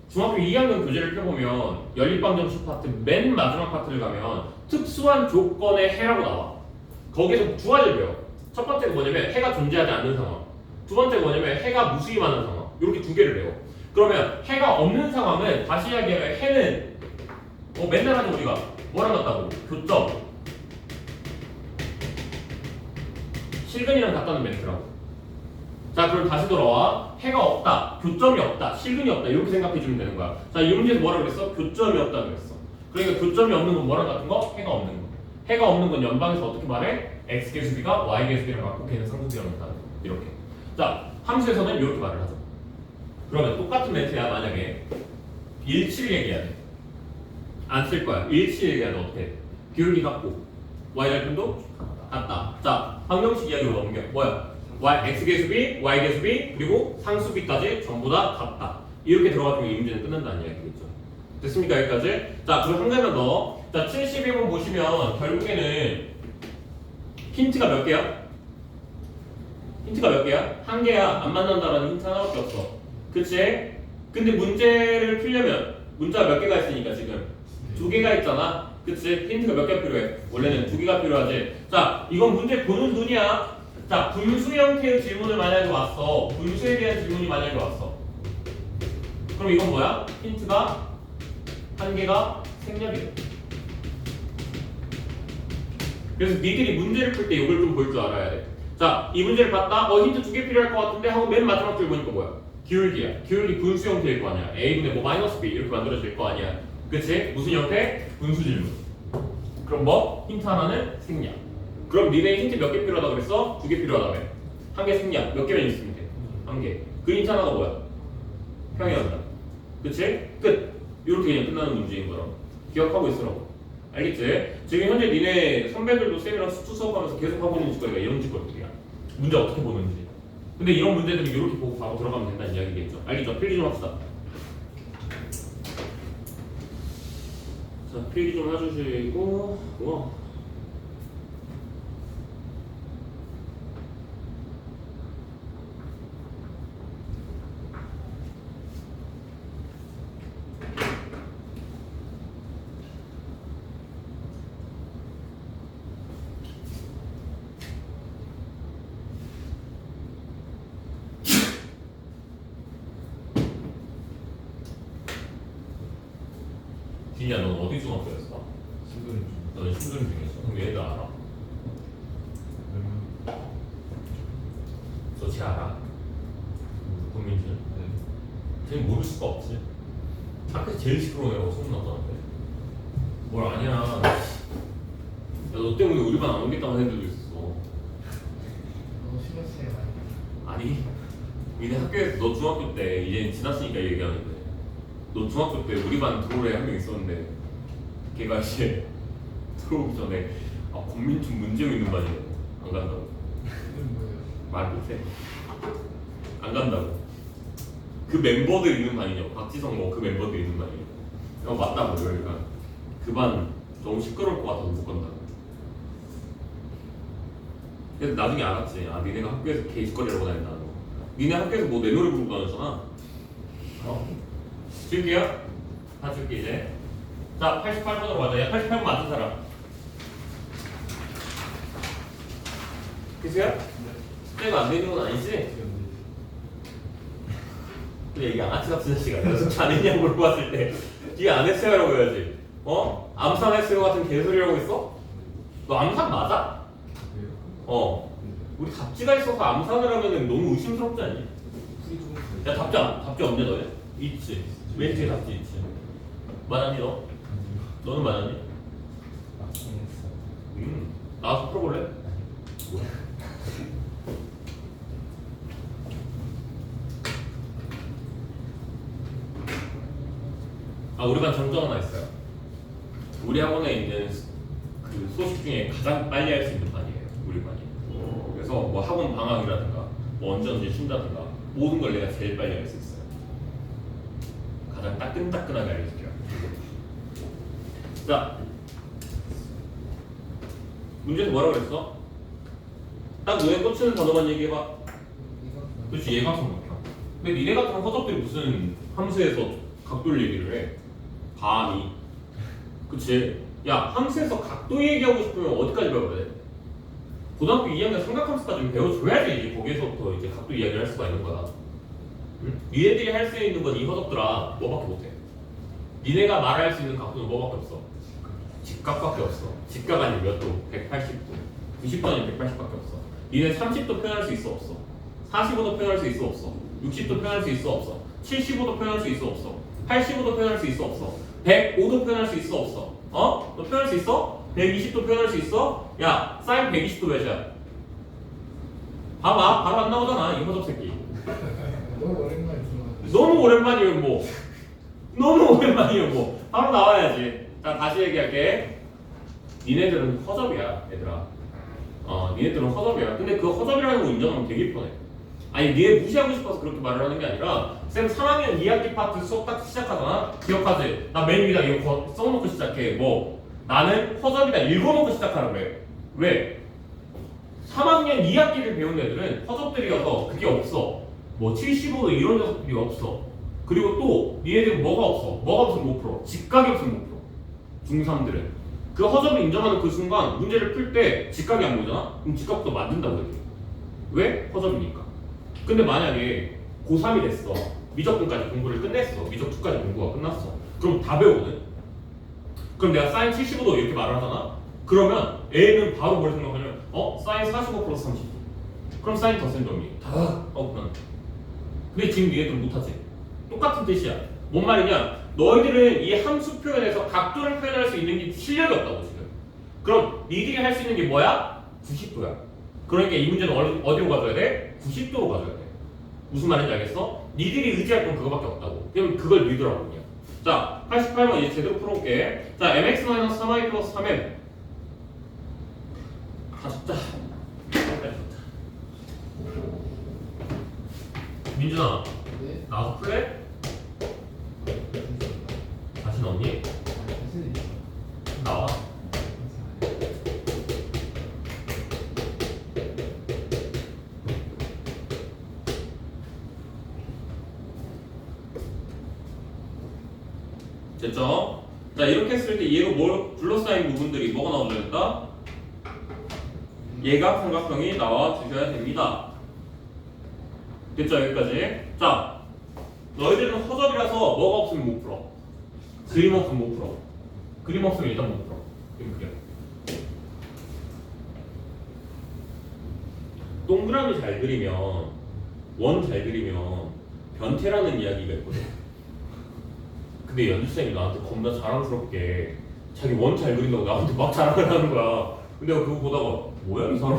중학교 2학년 교재를 펴보면 연립방정식 파트 맨 마지막 파트를 가면 특수한 조건의 해라고 나와. 거기서 두 가지를 배워. 첫 번째가 뭐냐면 해가 존재하지 않는 상황. 두 번째가 뭐냐면 해가 무수임하는 상황. 이렇게 두 개를 배워. 그러면 해가 없는 상황은 다시 이야기하면 해는 맨날 하죠 우리가 뭐랑 같다고? 교점. 실근이랑 같다는 멘트라고. 자 그럼 다시 돌아와. 해가 없다, 교점이 없다, 실근이 없다 이렇게 생각해주면 되는 거야. 자 이 문제에서 뭐라고 그랬어? 교점이 없다 그랬어. 그러니까 교점이 없는 건 뭐랑 같은 거? 해가 없는 거. 해가 없는 건 연방에서 어떻게 말해? x 계수비가 y 계수비랑 같고 걔는 상수비랑 같다. 이렇게. 자 함수에서는 이렇게 말을 하죠. 그러면 똑같은 멘트야. 만약에 일치를 얘기해야 돼. 안 쓸 거야. 일치 얘기해야 돼. 어떻게? 기울기 같고 y 달편도 같다. 자 방정식 이야기로 넘겨. 뭐야? x 계수비, y 계수비 그리고 상수비까지 전부 다 같다. 이렇게 들어가지고 이 문제는 끝난다는 이야기겠죠. 됐습니까? 여기까지? 자 그리고 한 개만 더. 자 72번 보시면 결국에는 힌트가 몇 개야? 힌트가 몇 개야? 한 개야. 안 만난다라는 힌트 하나밖에 없어. 그치? 근데 문제를 풀려면 문자가 몇 개가 있으니까 지금 두 개가 있잖아. 그치? 힌트가 몇 개 필요해? 원래는 두 개가 필요하지. 자 이건 문제 보는 눈이야. 자 분수 형태의 질문을 만약에 왔어. 분수에 대한 질문이 만약에 왔어. 그럼 이건 뭐야? 힌트가 한 개가 생략이야. 그래서 니들이 문제를 풀 때 이걸 좀 볼 줄 알아야 돼. 자 이 문제를 봤다. 힌트 두 개 필요할 것 같은데 하고 맨 마지막 줄 보니까 뭐야? 기울기야. 기울기 분수 형태일 거 아니야. a분의 뭐 마이너스 b 이렇게 만들어질 거 아니야. 그치? 무슨 형태? 분수 질문. 그럼 뭐? 힌트 하나는 생략. 그럼 니네 힌트 몇 개 필요하다고 그랬어? 두 개 필요하다며. 한 개 생략. 몇 개만 있으면 돼? 한 개. 그 힌트 하나가 뭐야? 평행한다. 그치? 끝. 이렇게 그냥 끝나는 문제인 거라. 기억하고 있으라고. 알겠지? 지금 현재 니네 선배들도 쌤이랑 수투 수업하면서 계속 하고 있는 짓거리가 이런 짓거리들이야. 문제 어떻게 보는지. 근데 이런 문제들은 이렇게 보고 바로 들어가면 된다는 이야기겠죠. 알겠죠? 필기 좀 합시다. 자, 필기 좀 해주시고, 우와. 진이야, 넌 어디 중학교였어? 신도림 중. 너는 신도림 중이었어. 그럼 얘들 알아? 너 쟤 알아? 국민준? 네. 쟤는 모를 수가 없지. 학교에서 제일 시끄러운 애라고 소문났다는데. 뭘 아냐. 야, 너 때문에 우리 반 안 오겠다는 애들도 있었어. 너무 심했어요. 아니, 니네 학교에서 너 중학교 때 이제 지났으니까 얘기하는데 너 중학교 때 우리 반 들어올 애 한 명 있었는데 걔가 이제 들어오기 전에 권민준 문제고 있는 반이래. 안 간다고. 이건 뭐예요? 말 못해. 안 간다고. 그 멤버들 있는 반이냐고. 박지성 뭐 그 멤버들 있는 반이냐고. 맞다고. 그러니까 그 반 너무 시끄러울 것 같아서 못 간다고. 그래서 나중에 알았지. 아 니네가 학교에서 게시거리라고 다닌다는 거. 니네 학교에서 뭐 내 노래 부르고 다녔잖아. 줄게요. 다 줄게 이제. 자 88번으로 가자. 야 88번 맞은 사람. 기수야? 숙제가 안 되는 건 아니지? 근데 이게 양아치 같은 자식아. 내가 숙제 안 했냐고 물어봤을 때 뒤에 안 했어요라고 해야지. 암산 했어요 같은 개소리라고 했어? 너 암산 맞아? 왜요? 우리 답지가 있어서 암산을 하면은 너무 의심스럽지 않니? 야 답지 없냐 너네? 있지. 맨 뒤에 답지 있지. 맞았니 너? 너는 맞았니? 맞긴 했어. 나와서 풀어볼래? 뭐야? 우리 반 장점 하나 있어요. 우리 학원에 있는 그 소식 중에 가장 빨리 할 수 있는 반이에요. 우리 반이. 그래서 뭐 학원 방학이라든가 뭐 언제 쉰다든가 모든 걸 내가 제일 빨리 할 수 있어요. 가장 따끈따끈하게 알려줄게요. 자, 문제는 뭐라고 그랬어? 딱 눈에 꽂히는 단어만 얘기해봐. 이거 그렇지, 예각삼각형. 근데 니네 같은 허접들이 무슨 함수에서 각도를 얘기를 해? 감히. 그치? 야, 함수에서 각도 얘기하고 싶으면 어디까지 배워야 돼? 고등학교 2학년 삼각함수까지 배워줘야지 이제 거기에서부터 이제 각도 이야기를 할 수가 있는 거야. 응? 니네들이 할 수 있는 건 이 허접들아 뭐밖에 못해. 니네가 말할 수 있는 각도는 뭐밖에 없어. 직각밖에 없어. 직각 아니면 몇 도? 180도. 90도 아니면 180밖에 없어. 니네 30도 표현할 수 있어 없어? 45도 표현할 수 있어 없어? 60도 표현할 수 있어 없어? 75도 표현할 수 있어 없어? 85도 표현할 수 있어 없어? 105도 표현할 수 있어 없어? 어? 너 표현할 수 있어? 120도 표현할 수 있어? 야, 사인 120도 몇이야? 봐봐, 바로 안 나오잖아 이 허접 새끼. 너무 오랜만에 들어가지고. 너무 오랜만이면 뭐 너무 오랜만이면 뭐 바로 나와야지. 자, 다시 얘기할게. 니네들은 허접이야 얘들아. 니네들은 허접이야. 근데 그 허접이라는 거 인정하면 되게 편해. 아니 니네 무시하고 싶어서 그렇게 말을 하는 게 아니라 쌤 3학년 2학기 파트 수업 딱 시작하잖아. 기억하지? 나 맨 위에다 이거 써놓고 시작해. 뭐 나는 허접이다 읽어놓고 시작하는 거야. 왜? 3학년 2학기를 배운 애들은 허접들이어서 그게 없어. 뭐 75도 이런 녀석들이 없어. 그리고 또 니네들은 뭐가 없어? 뭐가 없으면 못 풀어. 직각이 없으면 못 풀어. 중3들은 그 허접을 인정하는 그 순간 문제를 풀 때 직각이 안 보이잖아? 그럼 직각부터 만든다고 해. 왜? 허접이니까. 근데 만약에 고3이 됐어. 미적분까지 공부를 끝냈어. 미적2까지 공부가 끝났어. 그럼 다 배우거든? 그럼 내가 사인 75도 이렇게 말을 하잖아? 그러면 A는 바로 뭘 생각하냐면 사인 45 플러스 30. 그럼 사인 더센 점이 다 그냥. 근데 지금 얘들은 못하지. 똑같은 뜻이야. 뭔 말이냐? 너희들은 이 함수 표현에서 각도를 표현할 수 있는 게 실력이 없다고 지금. 그럼 니들이 할 수 있는 게 뭐야? 90도야. 그러니까 이 문제는 어디로 가져야 돼? 90도로 가져야 돼. 무슨 말인지 알겠어? 니들이 의지할 건 그거밖에 없다고. 그럼 그걸 믿으라고 그냥. 자, 88번 이제 제대로 풀어볼게. 자, mx-3y 플러스 3m. 다 적자. 민준아, 네. 나와서 풀래? 자신 없니? 자신 있어. 나와. 됐죠? 자, 이렇게 했을 때 얘로 뭘 둘러싸인 부분들이 뭐가 나와줘야 된다? 얘가 삼각형이 나와 주셔야 됩니다. 됐죠? 여기까지. 자, 너희들은 허접이라서 뭐가 없으면 못 풀어. 그림 없으면 못 풀어. 그림 없으면 일단 못 풀어. 이렇게. 동그라미 잘 그리면, 원 잘 그리면 변태라는 이야기가 있거든. 근데 연주쌤이 나한테 겁나 자랑스럽게 자기 원 잘 그린다고 나한테 막 자랑을 하는 거야. 근데 내가 그거 보다가 뭐야 이 사람.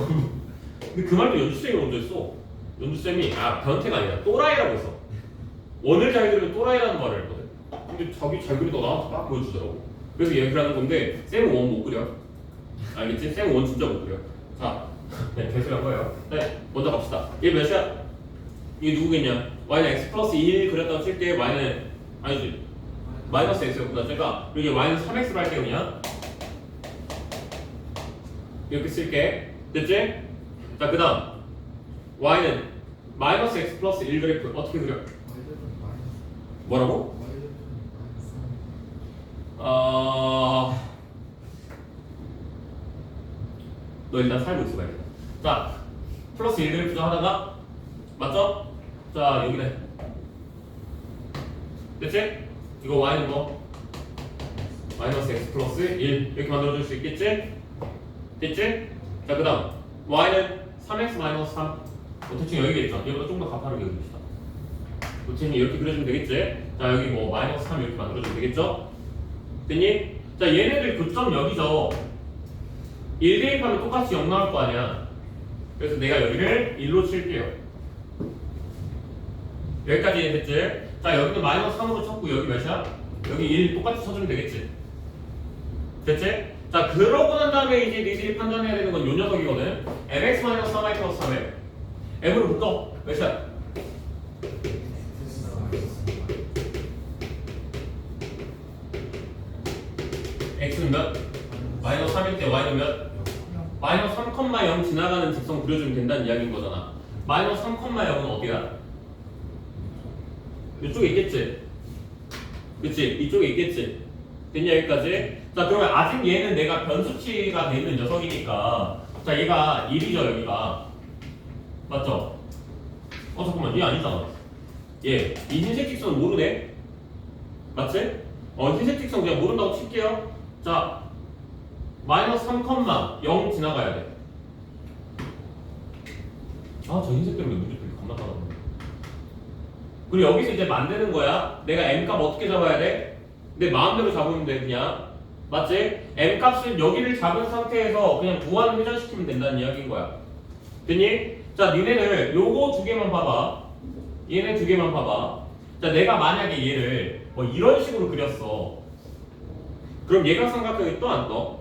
근데 그 말도 연주쌤이 먼저 했어. 연주쌤이 변태가 아니라 또라이라고 했어. 원을 잘 그리면 또라이라는 말을 했거든. 근데 자기 잘 그리다가 나한테 막 보여주더라고. 그래서 얘기를 하는 건데 쌤은 원 못 그려. 알겠지? 쌤은 원 진짜 못 그려. 자, 네, 계속할 거예요. 네, 먼저 갑시다. 얘 몇이야? 이게 누구겠냐? y는 x 플러스 1 그렸다고 칠 때 y는 아니지. 마이너스 x였구나. 제가 여기 y는 3x로 할게요 그냥. 이렇게 쓸게. 됐지? 자, 그 다음 y는 마이너스 x 플러스 1 그래프 어떻게 그려? 뭐라고? 너 일단 살고 있어 봐야겠다. 자, 플러스 1 그래프 좀 하다가 맞죠? 자, 여기네. 됐지? 이거 y는 뭐? 마이너스 x 플러스 1 이렇게 만들어줄 수 있겠지? 됐지? 자, 그 다음 y는 3x 마이너스 3 대충 여기겠죠? 얘보다 좀 더 가파르게 그립시다. 대충 이렇게 그려주면 되겠지? 자, 여기 뭐 마이너스 3 이렇게 만들어주면 되겠죠? 됐니? 자, 얘네들 교점 여기죠? 1 대입하면 똑같이 0 나올 거 아니야. 그래서 내가 여기를 1로 칠게요. 여기까지 됐지? 자, 여기는 마이너스 3으로 쳤고 여기 몇이야? 여기 1 똑같이 쳐주면 되겠지? 됐지? 자, 그러고 난 다음에 이제 니들이 판단해야 되는 건 요 녀석이거든. mx-3y 플러스 3m m으로 묶어. 몇이야? x는 몇? 마이너스 3일 때 y는 몇? 마이너스 3, 3,0 지나가는 직선 그려주면 된다는 이야기인 거잖아. 마이너스 3,0은 어디야? 이쪽에 있겠지? 그치? 이쪽에 있겠지? 됐냐 여기까지? 자 그러면 아직 얘는 내가 변수치가 돼 있는 녀석이니까 자 얘가 1이죠 여기가 맞죠? 잠깐만 얘 아니잖아. 얘 이 흰색 직선 모르네? 맞지? 흰색 직선 그냥 모른다고 칠게요. 자 마이너스 3,0 지나가야 돼. 저 흰색 때문에 문제 풀기 겁나 까다로워. 그리고 여기서 이제 만드는 거야. 내가 m값 어떻게 잡아야 돼? 내 마음대로 잡으면 돼 그냥. 맞지? m값을 여기를 잡은 상태에서 그냥 무한 회전시키면 된다는 이야기인 거야. 됐니? 자 니네들 요거 두 개만 봐봐. 얘네 두 개만 봐봐. 자 내가 만약에 얘를 뭐 이런 식으로 그렸어. 그럼 예각삼각형이 또 안 떠?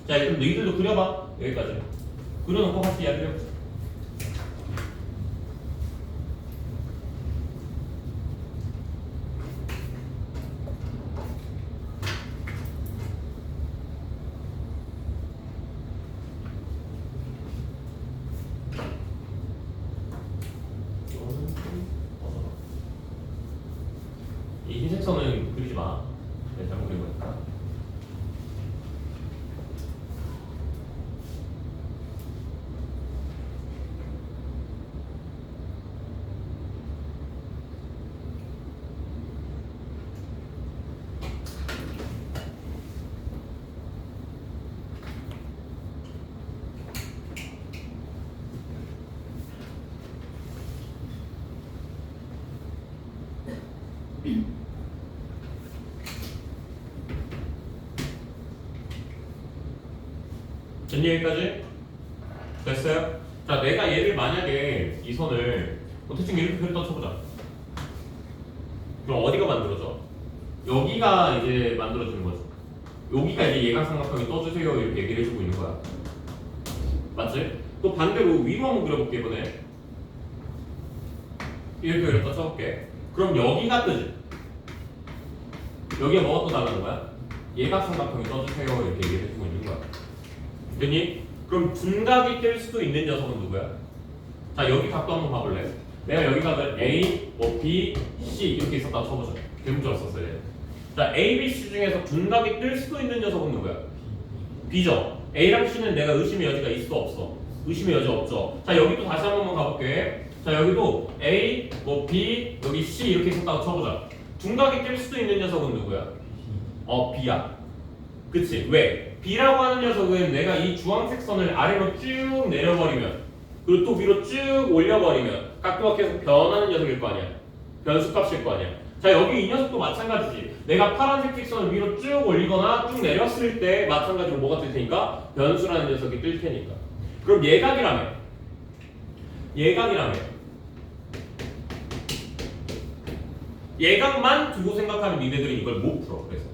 자 그럼 너희들도 그려봐. 여기까지 그려놓고 같이 이야기해보자. 이 흰색 선은 그리지 마. 내가 잘못 그린 거니까. 됐니 여기까지? 됐어요? 자 내가 얘를 만약에 이 선을 대충 이렇게 그렸다 쳐보자. 그럼 어디가 만들어져? 여기가 이제 만들어지는 거죠. 여기가 이제 예각삼각형이 떠주세요 이렇게 얘기를 해주고 있는 거야. 맞지? 또 반대로 위로 한번 그려볼게 이번에. 이렇게 그렸다 쳐볼게. 그럼 여기가 뜨지? 여기에 뭐가 또 나가는 거야? 예각삼각형이 떠주세요 이렇게 얘기를 해주고 있는 거야. 됐니? 그럼 둔각이 뜰 수도 있는 녀석은 누구야? 자 여기 각도 한번 봐볼래? 내가 여기 각을 A, B, C 이렇게 있었다 쳐보자. 대문자로 썼어요. 자 A, B, C 중에서 둔각이 뜰 수도 있는 녀석은 누구야? B죠? A랑 C는 내가 의심의 여지가 있어 없어? 의심의 여지 없죠? 자 여기도 다시 한번 가볼게. 자 여기도 A, B, 여기 C 이렇게 있었다고 쳐보자. 둔각이 뜰 수도 있는 녀석은 누구야? B야. 그치? 왜? B라고 하는 녀석은 내가 이 주황색 선을 아래로 쭉 내려버리면 그리고 또 위로 쭉 올려버리면 각도가 계속 변하는 녀석일 거 아니야. 변수값일 거 아니야. 자 여기 이 녀석도 마찬가지지. 내가 파란색 직선을 위로 쭉 올리거나 쭉 내렸을 때 마찬가지로 뭐가 뜰 테니까? 변수라는 녀석이 뜰 테니까. 그럼 예각이라며. 예각만 두고 생각하면 니네들은 이걸 못 풀어. 그래서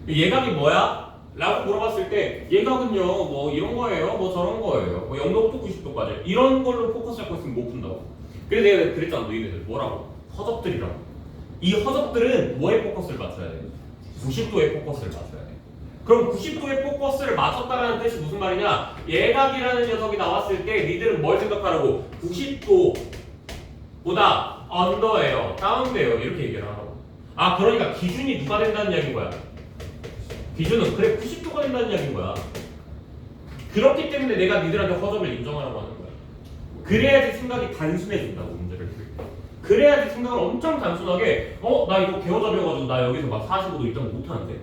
예각이 뭐야? 라고 물어봤을 때 예각은요 뭐 이런 거예요 뭐 저런 거예요 뭐 0도부터 90도까지 이런 걸로 포커스 잡고 있으면 못 푼다고. 그래서 내가 그랬잖아 너희들 뭐라고? 허접들이라고. 이 허접들은 뭐에 포커스를 맞춰야 돼? 90도에 포커스를 맞춰야 돼. 그럼 90도에 포커스를 맞췄다라는 뜻이 무슨 말이냐? 예각이라는 녀석이 나왔을 때 니들은 뭘 생각하라고? 90도보다 언더예요 다운돼요 이렇게 얘기를 하라고. 아 그러니까 기준이 누가 된다는 이야기인 거야? 기준은 그래 90도가 된다는 이야기인 거야. 그렇기 때문에 내가 니들한테 허접을 인정하라고 하는 거야. 그래야지 생각이 단순해진다고 문제를 풀 때. 그래야지 생각을 엄청 단순하게 나 이거 개허접이어가지고 나 여기서 막 45도 일단 못하는데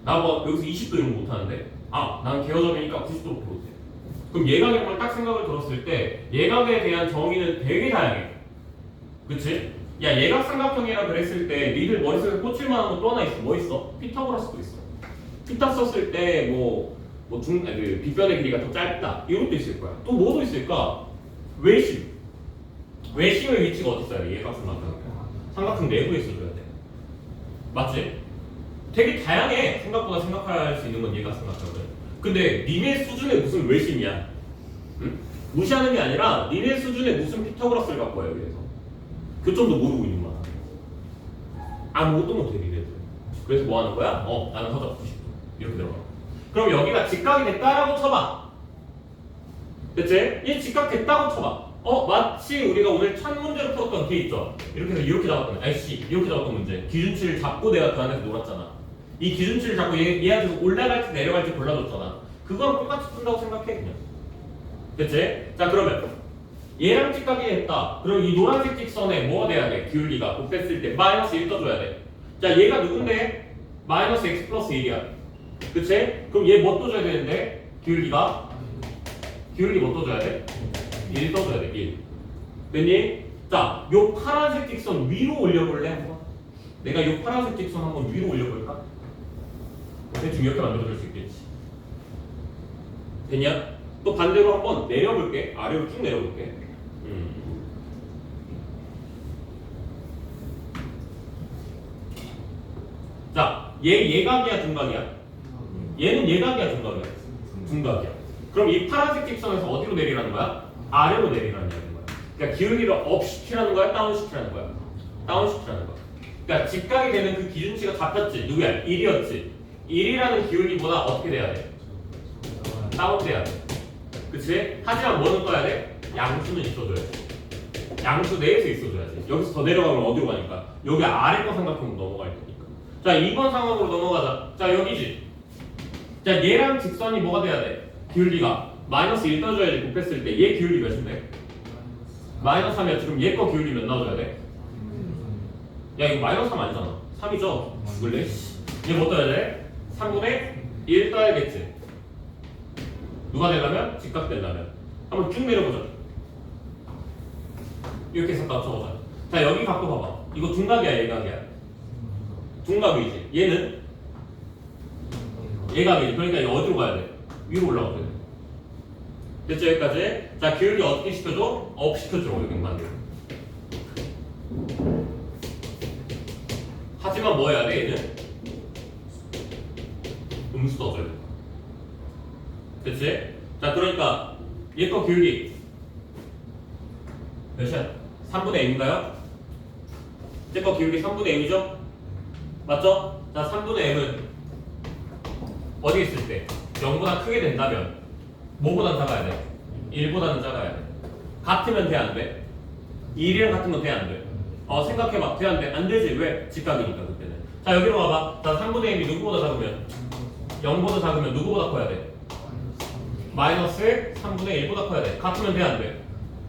나 뭐 여기서 20도 이런 거 못하는데 난 개허접이니까 90도밖에 못해. 그럼 예각이란 딱 생각을 들었을 때 예각에 대한 정의는 되게 다양해. 그치? 야 예각삼각형이라 그랬을 때 니들 머릿속에 꽂힐 만한 거 또 하나 있어. 뭐 있어? 피타고라스도 있어. 피타 썼을 때 그 빗변의 길이가 더 짧다 이것도 있을 거야. 또 뭐도 있을까? 외심. 외심의 위치가 어디 있어야 돼? 예각삼각형. 삼각형 내부에 있어줘야 돼. 맞지? 되게 다양해. 생각보다 생각할 수 있는 건 예각삼각형은. 근데 니네 수준에 무슨 외심이야? 응? 무시하는 게 아니라 니네 수준에 무슨 피타고라스를 갖고 와요. 그래서 그 점도 모르고 있는 거야. 아무것도 못해 니네들. 그래서 뭐 하는 거야? 나는 허접 90도 이렇게 들어가. 그럼 여기가 직각이 됐다라고 쳐봐. 됐지? 얘 직각 됐다고 쳐봐. 마치 우리가 오늘 찬 문제로 풀었던 걔 있죠? 이렇게 해서 이렇게 잡았던 이렇게 잡았던 문제. 기준치를 잡고 내가 그 안에서 놀았잖아. 이 기준치를 잡고 얘한테서 올라갈지 내려갈지 골라줬잖아. 그거랑 똑같이 푼다고 생각해 그냥. 됐지? 자 그러면 얘랑 직각이 됐다. 그럼 이 노란색 직선에 뭐가 돼야 돼? 기울기가 곱했을 때 마이너스 1 떠줘야 돼. 자 얘가 누군데? 마이너스 x 플러스 1이야. 그치? 그럼 얘 뭐 떠줘야 되는데? 기울기 뭐 떠줘야 돼? 1 떠줘야 돼. 1 됐니? 자, 요 파란색 직선 위로 올려볼래 한번? 내가 요 파란색 직선 한번 위로 올려볼까? 대충 이렇게 만들어줄 수 있겠지. 됐냐? 또 반대로 한번 내려볼게. 아래로 쭉 내려볼게. 자, 얘 예각이야 중각이야? 얘는 예각이야 중각이야? 중각이야. 그럼 이 파란색 직선에서 어디로 내리라는 거야? 아래로 내리라는 거야. 그러니까 기울기를 업 시키라는 거야? 다운 시키라는 거야? 다운 시키라는 거야. 그러니까 직각이 되는 그 기준치가 잡혔지. 누구야? 1이었지. 1이라는 기울기보다 어떻게 돼야 돼? 다운돼야 돼. 그치? 하지만 뭐는 떠야 돼? 양수는 있어줘야지. 양수 내에서 있어줘야지. 여기서 더 내려가면 어디로 가니까? 여기 아래 거 생각하면 넘어갈 테니까. 자 2번 상황으로 넘어가자. 자 여기지. 자 얘랑 직선이 뭐가 돼야 돼? 기울기가 마이너스 1 떠줘야지. 곱했을 때 얘 기울기 몇인데? 마이너스 3이야. 지금 얘 거 기울기 몇 나와줘야 돼? 야 이거 마이너스 3 아니잖아. 3이죠? 죽을래? 얘 뭐 떠야 돼? 3분의 1 떠야겠지. 누가 되려면? 직각 되려면. 한번 쭉 내려보자. 이렇게 해서 맞춰보자. 자 여기 각도 봐봐. 이거 중각이야 예각이야? 중각이지. 얘는? 예각이지. 그러니까 이거 어디로 가야 돼? 위로 올라가야 돼. 됐죠 여기까지? 자 기울기 어떻게 시켜줘? 업 시켜줘. 여기만. 하지만 뭐 해야 돼 얘는? 음수 떠줘야 돼. 됐지? 자 그러니까 얘 거 기울기 몇이야? 3분의 m인가요? 얘 거 기울기 3분의 m이죠? 맞죠? 자 3분의 m은 어디 있을 때 0보다 크게 된다면 뭐보단 작아야 돼? 1보다는 작아야 돼. 같으면 돼 안 돼? 1이랑 같은 건 돼 안 돼? 생각해봐. 돼 안 돼? 안 되지. 왜? 직각이니까 그때는. 자 여기로 와봐. 자 3분의 m이 누구보다 작으면 0보다 작으면 누구보다 커야 돼? 마이너스 3분의 1보다 커야 돼. 같으면 돼 안 돼?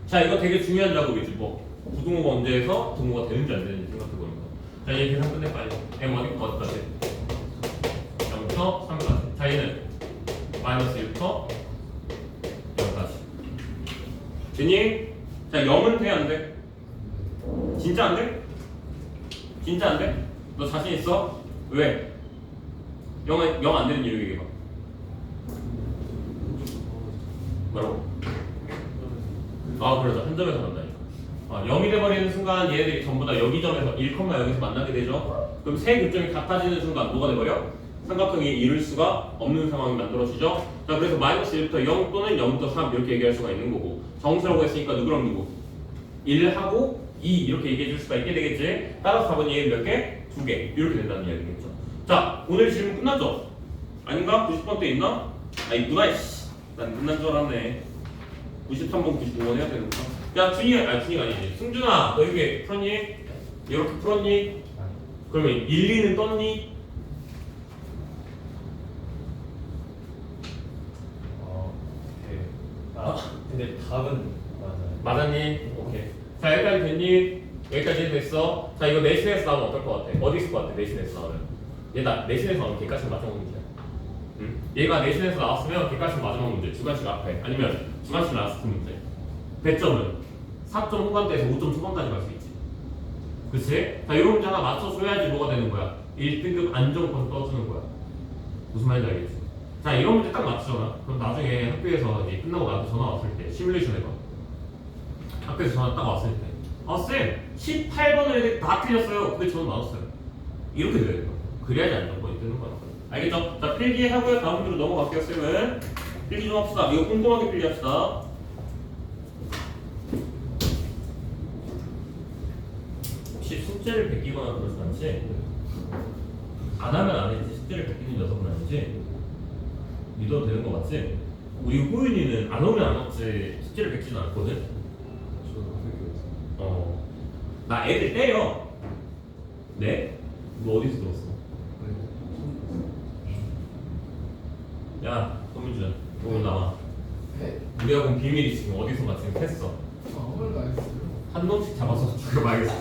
자 이거 되게 중요한 작업이지. 뭐 부등호가 언제 해서 등호가 되는지 안 되는지 생각해보는 거. 자 얘 계산 끝내 빨리. m 어디까지? 0부터 3까지. 자 얘는 마이너스 1부터 0까지. 됐니? 자 0은 돼 안 돼? 진짜 안 돼? 진짜 안 돼? 너 자신 있어? 왜? 0은 0 안 되는 이유 얘기해봐. 뭐라고? 그렇죠. 한 점에서 만나니까. 0이 돼버리는 순간 얘네들이 전부 다 여기 점에서 1, 여기서 만나게 되죠. 그럼 세 교점이 같아지는 순간 뭐가 돼버려? 삼각형이 이룰 수가 없는 상황이 만들어지죠. 자 그래서 마이너스 1부터 0 또는 0부터 3 이렇게 얘기할 수가 있는 거고, 정수라고 했으니까 누구랑 누구? 1하고 2 이렇게 얘기해 줄 수가 있게 되겠지. 따라서 답은 얘 몇 개? 2개 이렇게 된다는 이야기겠죠. 자 오늘 질문 끝났죠? 아닌가? 90번 때 있나? 있구나. 난 끝난 줄 알았네. 93번 99번 해야 되는구나. 야 준이가 아니지. 승준아 너 이게 풀었니? 이렇게 풀었니? 그러면 1, 2는 떴니? 근데 답은 맞아요. 맞았니? 오케이. 자 여기까지 됐니? 여기까지 됐어. 자 이거 내신에서 나오면 어떨 것 같아? 어디 있을 것 같아? 내신에서 나오면 얘다 내신에서 나오면 객관식 마지막 문제야. 응? 얘가 내신에서 나왔으면 객관식 마지막 문제, 주관식 앞에, 아니면 주관식 라스트 문제. 배점은 4점 후반대에서 5점 초반까지 갈 수 있지. 그치? 자 이런 문제 하나 맞춰줘야지 뭐가 되는 거야? 1등급 안정권 떠주는 거야. 무슨 말인지 알겠지? 자 이런 문제 딱 맞추잖아. 그럼 나중에 학교에서 이제 끝나고 나한테 전화 왔을 때 시뮬레이션 해봐. 학교에서 전화 딱 왔을 때 쌤 18번을 애들 다 틀렸어요. 근데 저는 맞았어요. 이렇게 돼야 돼요. 그래야지 안정권이 뜨는 거야. 알겠죠? 자 필기하고요. 다음 문제로 넘어갈게요. 쌤은 필기 좀 합시다. 이거 꼼꼼하게 필기합시다. 혹시 숙제를 베끼거나 그러진 않지? 안 하면 안 했지. 숙제를 베끼는 녀석은 아니지? 믿어도 되는 거 맞지? 우리 호윤이는 안 오면 안 왔지 숙제를 뵙지는 않거든? 저도 그렇게 어. 나 애들 때려. 네? 너 어디서 들었어? 야, 손민준, 너 오늘 나와. 네? 우리하고는 비밀이 지금 어디서 나 지금 했어. 아무 말도 안 했어요. 한 놈씩 잡아서 죽여봐야겠어.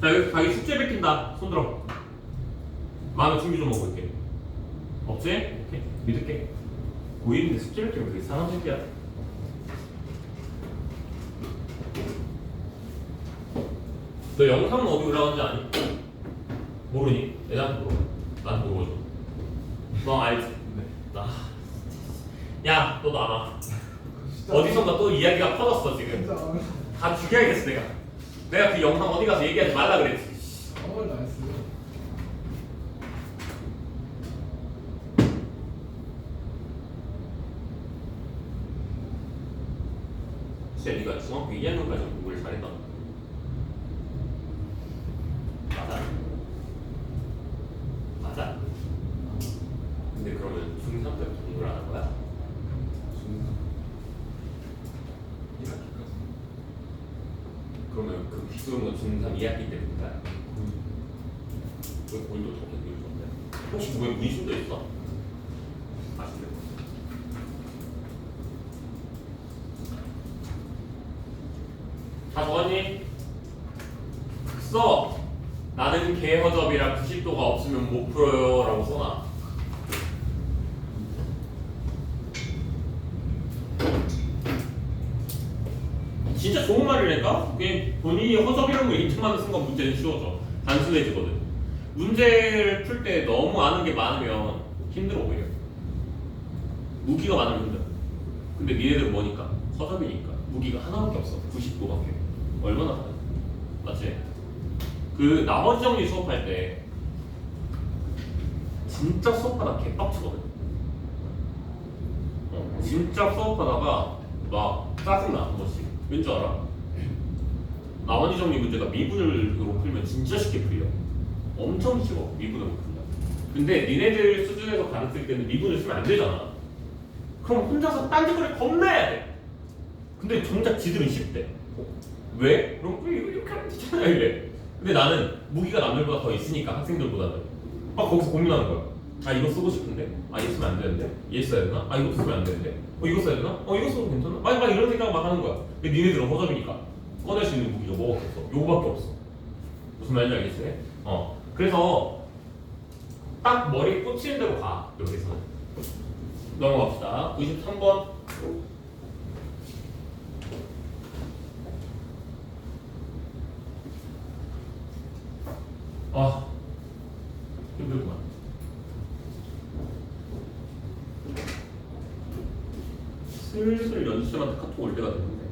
자, 여기 자기 숙제 베낀다. 손 들어. 마음의 준비 좀 하고 있게. 없지? 오케이. 믿을게. 고1인데 숙제 베끼면 그게 사람 새끼야. 너 영상은 어디 올라가는지 아니? 모르니? 애들한테 물어봐. 나한테 물어봐줘. 너 알지? 네. 나. 야, 너 나와. 어디선가 또 이야기가 퍼졌어 지금. 진짜 다 죽여야겠어 내가. 내가 그 영상 어디 가서 얘기하지 말라 그랬지. 아무 말도 안 했어요. 진짜 네가 중학교 2학년까지 공부를 잘했다. 맞아. 맞아. 근데 그러면 중3 때부터 공부를 안 한 거야? 그러면 그 비수는 중3 2학기 때부터야? 왜 고일도 저렇게 되는 건데? 혹시 왜 문신도 있어? 아시죠? 다 적었니? 써! 나는 개허접이라 90도가 없으면 못 풀어요 라고 써놔. 진짜 좋은 말이라니까? 그냥 본인이 허접이라는 걸 인정하는 순간 문제는 쉬워져. 단순해지거든. 문제를 풀 때 너무 아는 게 많으면 힘들어 오히려. 무기가 많으면 힘들어. 근데 니네들은 뭐니까? 허접이니까. 무기가 하나밖에 없어. 90도밖에. 얼마나 많아? 맞지? 그 나머지 정리 수업할 때 진짜 수업하다 개빡치거든. 진짜 수업하다가 막 짜증나 한 번씩. 왠지 알아? 나머지 정리 문제가 미분으로 풀면 진짜 쉽게 풀려. 엄청 쉬워 미분으로 풀면. 근데 니네들 수준에서 가르칠 때는 미분을 쓰면 안 되잖아. 그럼 혼자서 딴짓거리 겁나 해야 돼. 근데 정작 지들은 쉽대. 왜? 그럼 이렇게 하면 되잖아 이래. 근데 나는 무기가 남들보다 더 있으니까 학생들보다는 막 거기서 고민하는 거야. 아 이거 쓰고 싶은데? 아 이거 쓰면 안 되는데? 얘 써야 되나? 아 이거 쓰면 안 되는데? 이거 써야 되나? 이거 써도 괜찮나? 막 이런 생각 막 하는 거야. 근데 니네들은 허접이니까 꺼낼 수 있는 무기가 뭐가 없어? 요거밖에 없어. 무슨 말인지 알겠지? 그래서 딱 머리 꽂히는 대로 가 여기서는. 넘어갑시다. 93번. 아 힘들구만. 슬슬 연수쌤한테 카톡 올 때가 됐는데.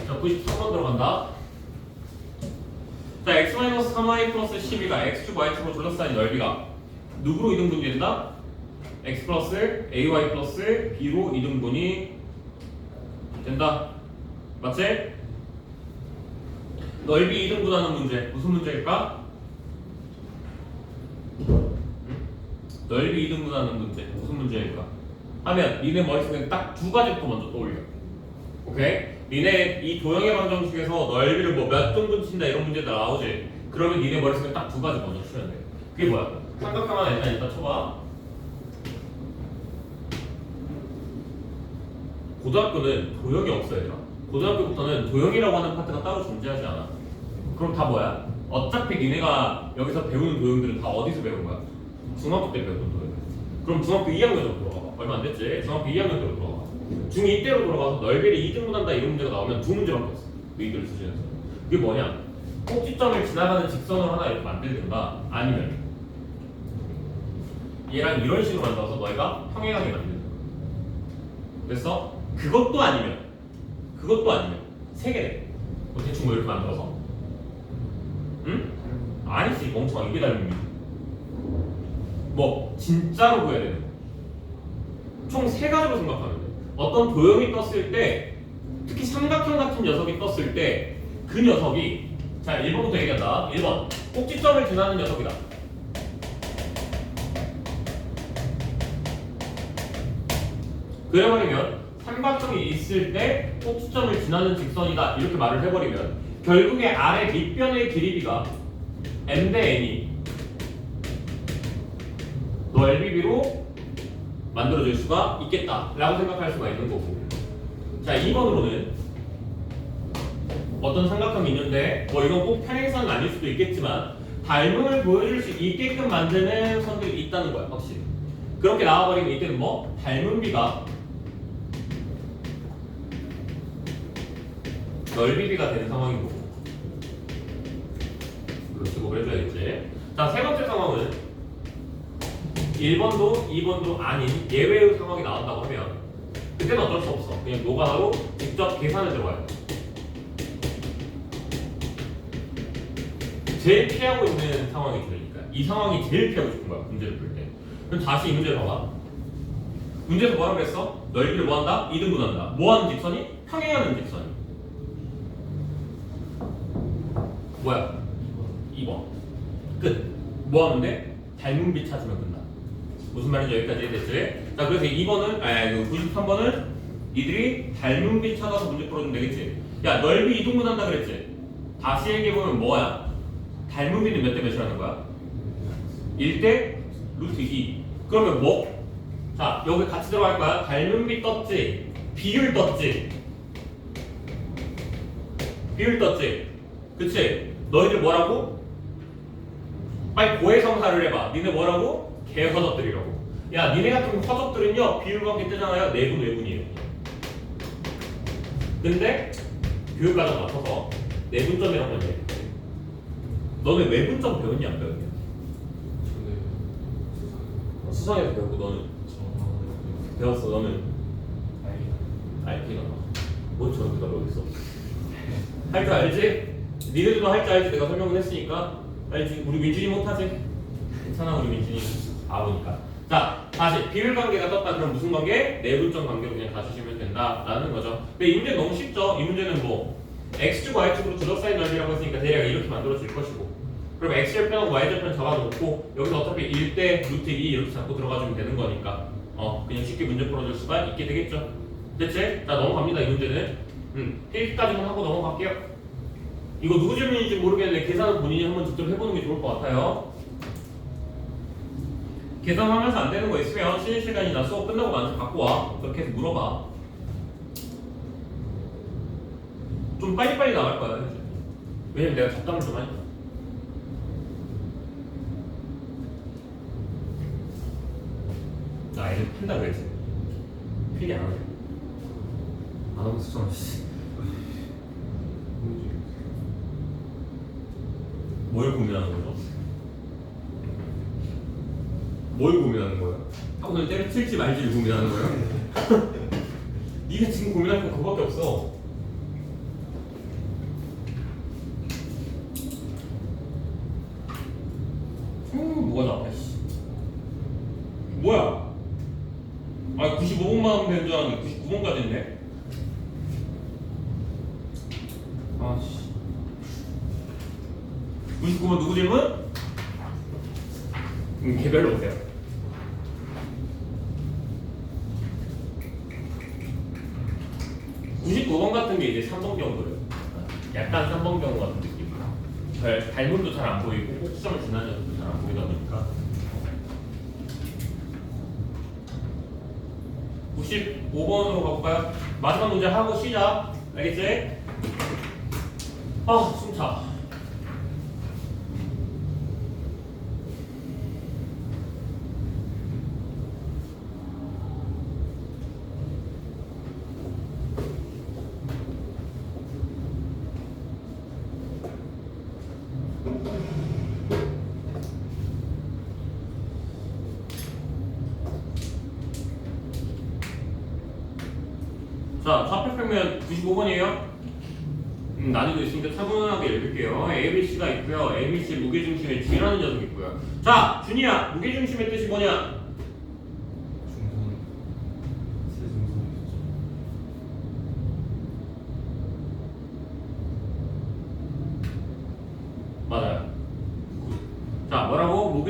자 93번 들어간다. 자 x-3y 플러스 12가 x축 y축으로 둘러싸인 넓이가 누구로 이등분이 된다? x 플러스 ay 플러스 b로 이등분이 된다. 맞지? 넓이 이등분하는 문제 무슨 문제일까? 넓이 이등분하는 문제 무슨 문제일까? 하면 니네 머릿속에 딱 두 가지부터 먼저 떠올려. 오케이? 니네 이 도형의 방정식에서 넓이를 뭐 몇 등분 친다 이런 문제들 나오지? 그러면 니네 머릿속에 딱 두 가지 먼저 치면 돼. 그게 뭐야? 삼각형만 일단 쳐봐. 고등학교는 도형이 없어 얘들아. 고등학교부터는 도형이라고 하는 파트가 따로 존재하지 않아. 그럼 다 뭐야? 어차피 니네가 여기서 배우는 도형들은 다 어디서 배운 거야? 중학교 때 배웠던 도형. 그럼 중학교 2학년으로 돌아가. 얼마 안 됐지? 중학교 2학년으로 돌아가. 중2 때로 돌아가서 넓이를 2등분한다 이런 문제가 나오면 두 문제밖에 없어. 너희들 수준에서. 그게 뭐냐? 꼭지점을 지나가는 직선을 하나 이렇게 만들든가 아니면 얘랑 이런 식으로 만들어서 너희가 평행하게 만드는 거야. 그래서 그것도 아니면 세 개네. 뭐 대충 뭐 이렇게 만들어서 응? 아니지 멍청아 이게 닮은 뭐 진짜로 보여야 되는 거. 총 세 가지로 생각하면 돼. 어떤 도형이 떴을 때 특히 삼각형 같은 녀석이 떴을 때 그 녀석이 자, 1번부터 얘기한다. 1번. 꼭지점을 지나는 녀석이다. 그래버리면 삼각형이 있을 때 꼭지점을 지나는 직선이다. 이렇게 말을 해버리면 결국에 아래 밑변의 길이가 m 대 n이 넓이비로 만들어질 수가 있겠다 라고 생각할 수가 있는 거고. 자, 2번으로는 어떤 삼각형이 있는데 뭐 이건 꼭 평행선은 아닐 수도 있겠지만 닮음을 보여줄 수 있게끔 만드는 선들이 있다는 거야. 확실히 그렇게 나와버리면 이때는 뭐 닮음비가 넓이비가 되는 상황인 거고. 그렇지, 그걸 해줘야겠지. 자, 세 번째 상황은 1번도 2번도 아닌 예외의 상황이 나온다고 하면 그때는 어쩔 수 없어. 그냥 노가다로 직접 계산을 들어가야 돼. 제일 피하고 있는 상황이 들으니까 이 상황이 제일 피하고 싶은 거야, 문제를 풀 때. 그럼 다시 이 문제를 봐봐. 문제에서 뭐라고 했어? 넓이를 뭐한다? 이등분한다. 뭐하는 직선이? 평행하는 직선이. 뭐야? 2번. 끝. 뭐 하는데? 닮은비 찾으면 끝나. 무슨 말인지 여기까지 됐지? 자, 그래서 2번은, 93번은 니들이 닮은비 찾아서 문제 풀어주면 되겠지? 야, 넓이 이등분한다 그랬지? 다시 얘기해보면 뭐야? 닮은비는 몇 대 몇이라는 거야? 1대 루트 2. 그러면 뭐? 자, 여기 같이 들어갈 거야. 닮은비 떴지? 비율 떴지? 비율 떴지? 그치? 너희들 뭐라고? 빨리 고해성사를 해봐. 니네 뭐라고? 개허접들이라고. 야, 니네 같은 허접들은요 비율관계 뜨잖아요. 내분 외분이에요. 근데 교육과정 맞춰서 내분점이라고 하는 얘기. 너네 외분점 배웠냐 안 배웠냐? 수상에서 배웠고 너는 배웠어. 너는 알기가 뭐 저런 데가 어디 있어? 할 줄 알지? 니네들도 할 줄 알지? 내가 설명을 했으니까 알지? 우리 민준이 못하지? 괜찮아, 우리 민준이 아우니까. 자, 다시 비율 관계가 떴다. 그럼 무슨 관계? 내분점 관계로 그냥 가주시면 된다라는 거죠. 근데 이 문제 너무 쉽죠? 이 문제는 뭐 x축 y축으로 조적사인 넓이라고 했으니까 대략 이렇게 만들어질 것이고, 그럼 x절편 y절편 잡아놓고 여기서 어차피 1대 루트 2 이렇게 잡고 들어가주면 되는 거니까 그냥 쉽게 문제 풀어줄 수가 있게 되겠죠. 됐지? 자, 넘어갑니다. 이 문제는 필기까지만 하고 넘어갈게요. 이거 누구 질문인지 모르겠는데 계산은 본인이 한번 직접 해보는 게 좋을 것 같아요. 계산하면서 안 되는 거 있으면 쉬는 시간이나 수업 끝나고 나한테 갖고 와. 그렇게 해서 물어봐. 좀 빨리빨리 나갈 거야. 왜냐면 내가 잡담을 좀 하니까. 나 애들 푼다 그랬지. 필기 안 하네. 안 하면 수정하지. 뭘 고민하는 거죠? 뭘 고민하는 거야? 학원을 때려칠지 말지를 고민하는 거야? 네가 지금 고민할 건 그거밖에 없어. 뭐가 나와? 뭐야? 아, 95번만 하면 되는 줄 알았는데 99번까지 했네? 아씨. 99번 누구 질문? 개별로 오세요. (99번) 같은 게 이제 3번 정도예요. 약간 3번 경우 같은 느낌이에요. 닮음도 잘 안 보이고 꼭지점을 지나는 녀석도 잘 안 보이다 보니까. 95번으로 가볼까요? 마지막 문제 하고 시작. 알겠지? 아, 숨차. 자, 좌표평면 95번이에요. 난이도 있으니까 차분하게 읽을게요. ABC가 있고요. ABC 무게중심의 G라는 녀석이 있고요. 자, 준이야, 무게중심의 뜻이 뭐냐? 중선 세 중선이죠.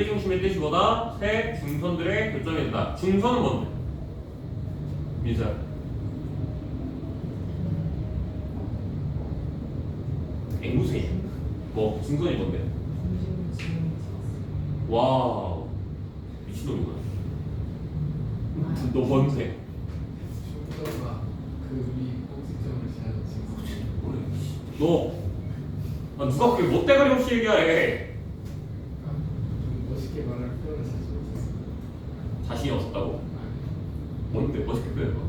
무게중심의 뜻이보다 세 중선들의 교점이 된다. 중선은 뭔데? 민서야. 앵무새. 뭐 중선이 뭔데? 와우. 미친놈이구나. 너 뭔데? 중도가 그 위 꼭지점을 지나친 너 누가 그렇게 못대가리 없이 얘기하래? 좀 멋있게 말할 표현을 자신 없었어. 자신이 없었다고? 뭔데? 멋있게 표현해봐.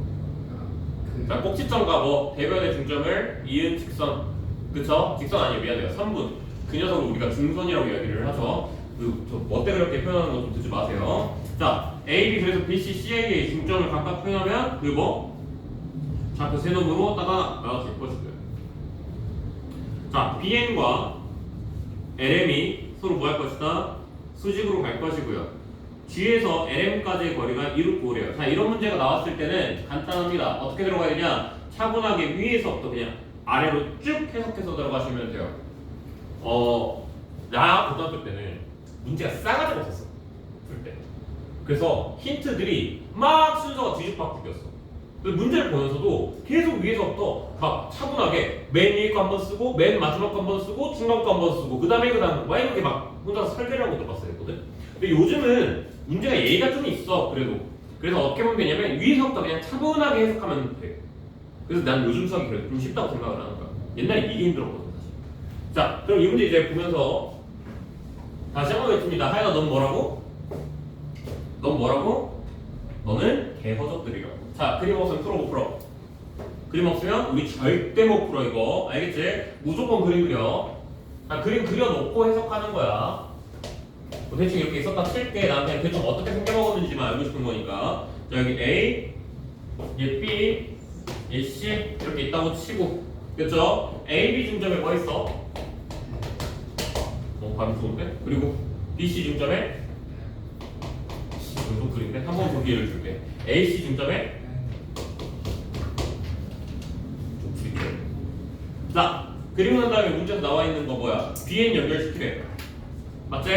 그 자, 꼭지점과 뭐 대변의 중점을 이은 직선, 그쵸? 직선 아니에요, 미안해요. 3분. 그 녀석을 우리가 중선이라고 이야기를 하죠. 저 멋대가리 표현하는 거 좀 듣지 마세요. 자, A, B 그래서 B, C, C에게 중점을 각각 표현하면 그 뭐? 좌표 세 놈으로 따다 나눠질 것이고요. 자, BN과 LM이 서로 뭐 할 것이다? 수직으로 갈 것이고요. G에서 LM까지의 거리가 2루 9래요. 자, 이런 문제가 나왔을 때는 간단합니다. 어떻게 들어가야 되냐? 차분하게 위에서부터 그냥 아래로 쭉 해석해서 들어가시면 돼요. 나 고등학교 때는 문제가 싸가지가 없었어. 풀 때. 그래서 힌트들이 막 순서가 뒤집박죽이었어. 문제를 보면서도 계속 위에서부터 막 차분하게 맨 위에 거 한 번 쓰고 맨 마지막 거 한 번 쓰고 중간 거 한 번 쓰고 그 다음에 막 이렇게 막 혼자서 설계를 하고 들어갔어야 했거든. 근데 요즘은 문제가 예의가 좀 있어. 그래서 어떻게 보면 되냐면 위에서부터 그냥 차분하게 해석하면 돼. 그래서 난 요즘 수학이 그래도 좀 쉽다고 생각을 하는 거야. 옛날에 이게 힘들었거든 사실. 자, 그럼 이 문제 이제 보면서 다시 한번 외칩니다. 하연아, 넌 뭐라고? 넌 뭐라고? 너는 개허접들이라고. 자, 그림 없으면 풀어. 그림 없으면 우리 절대 못 풀어 이거. 알겠지? 무조건 그림 그려. 자, 그림 그려놓고 해석하는 거야. 뭐 대충 이렇게 있었다 칠게. 난 그냥 대충 어떻게 생겨먹었는지만 알고 싶은 거니까. 자, 여기 A, 얘 B, 얘 C 이렇게 있다고 치고. 그렇죠? A, B 중점에 뭐 있어? 발음 좋은데? 그리고 BC 중점에 좀 그린데? 한 번 더 기회를 줄게. AC 중점에 좀 줄게. 자, 그리고 난 다음에 문제에서 나와 있는 거 뭐야? BN 연결시키래. 맞지?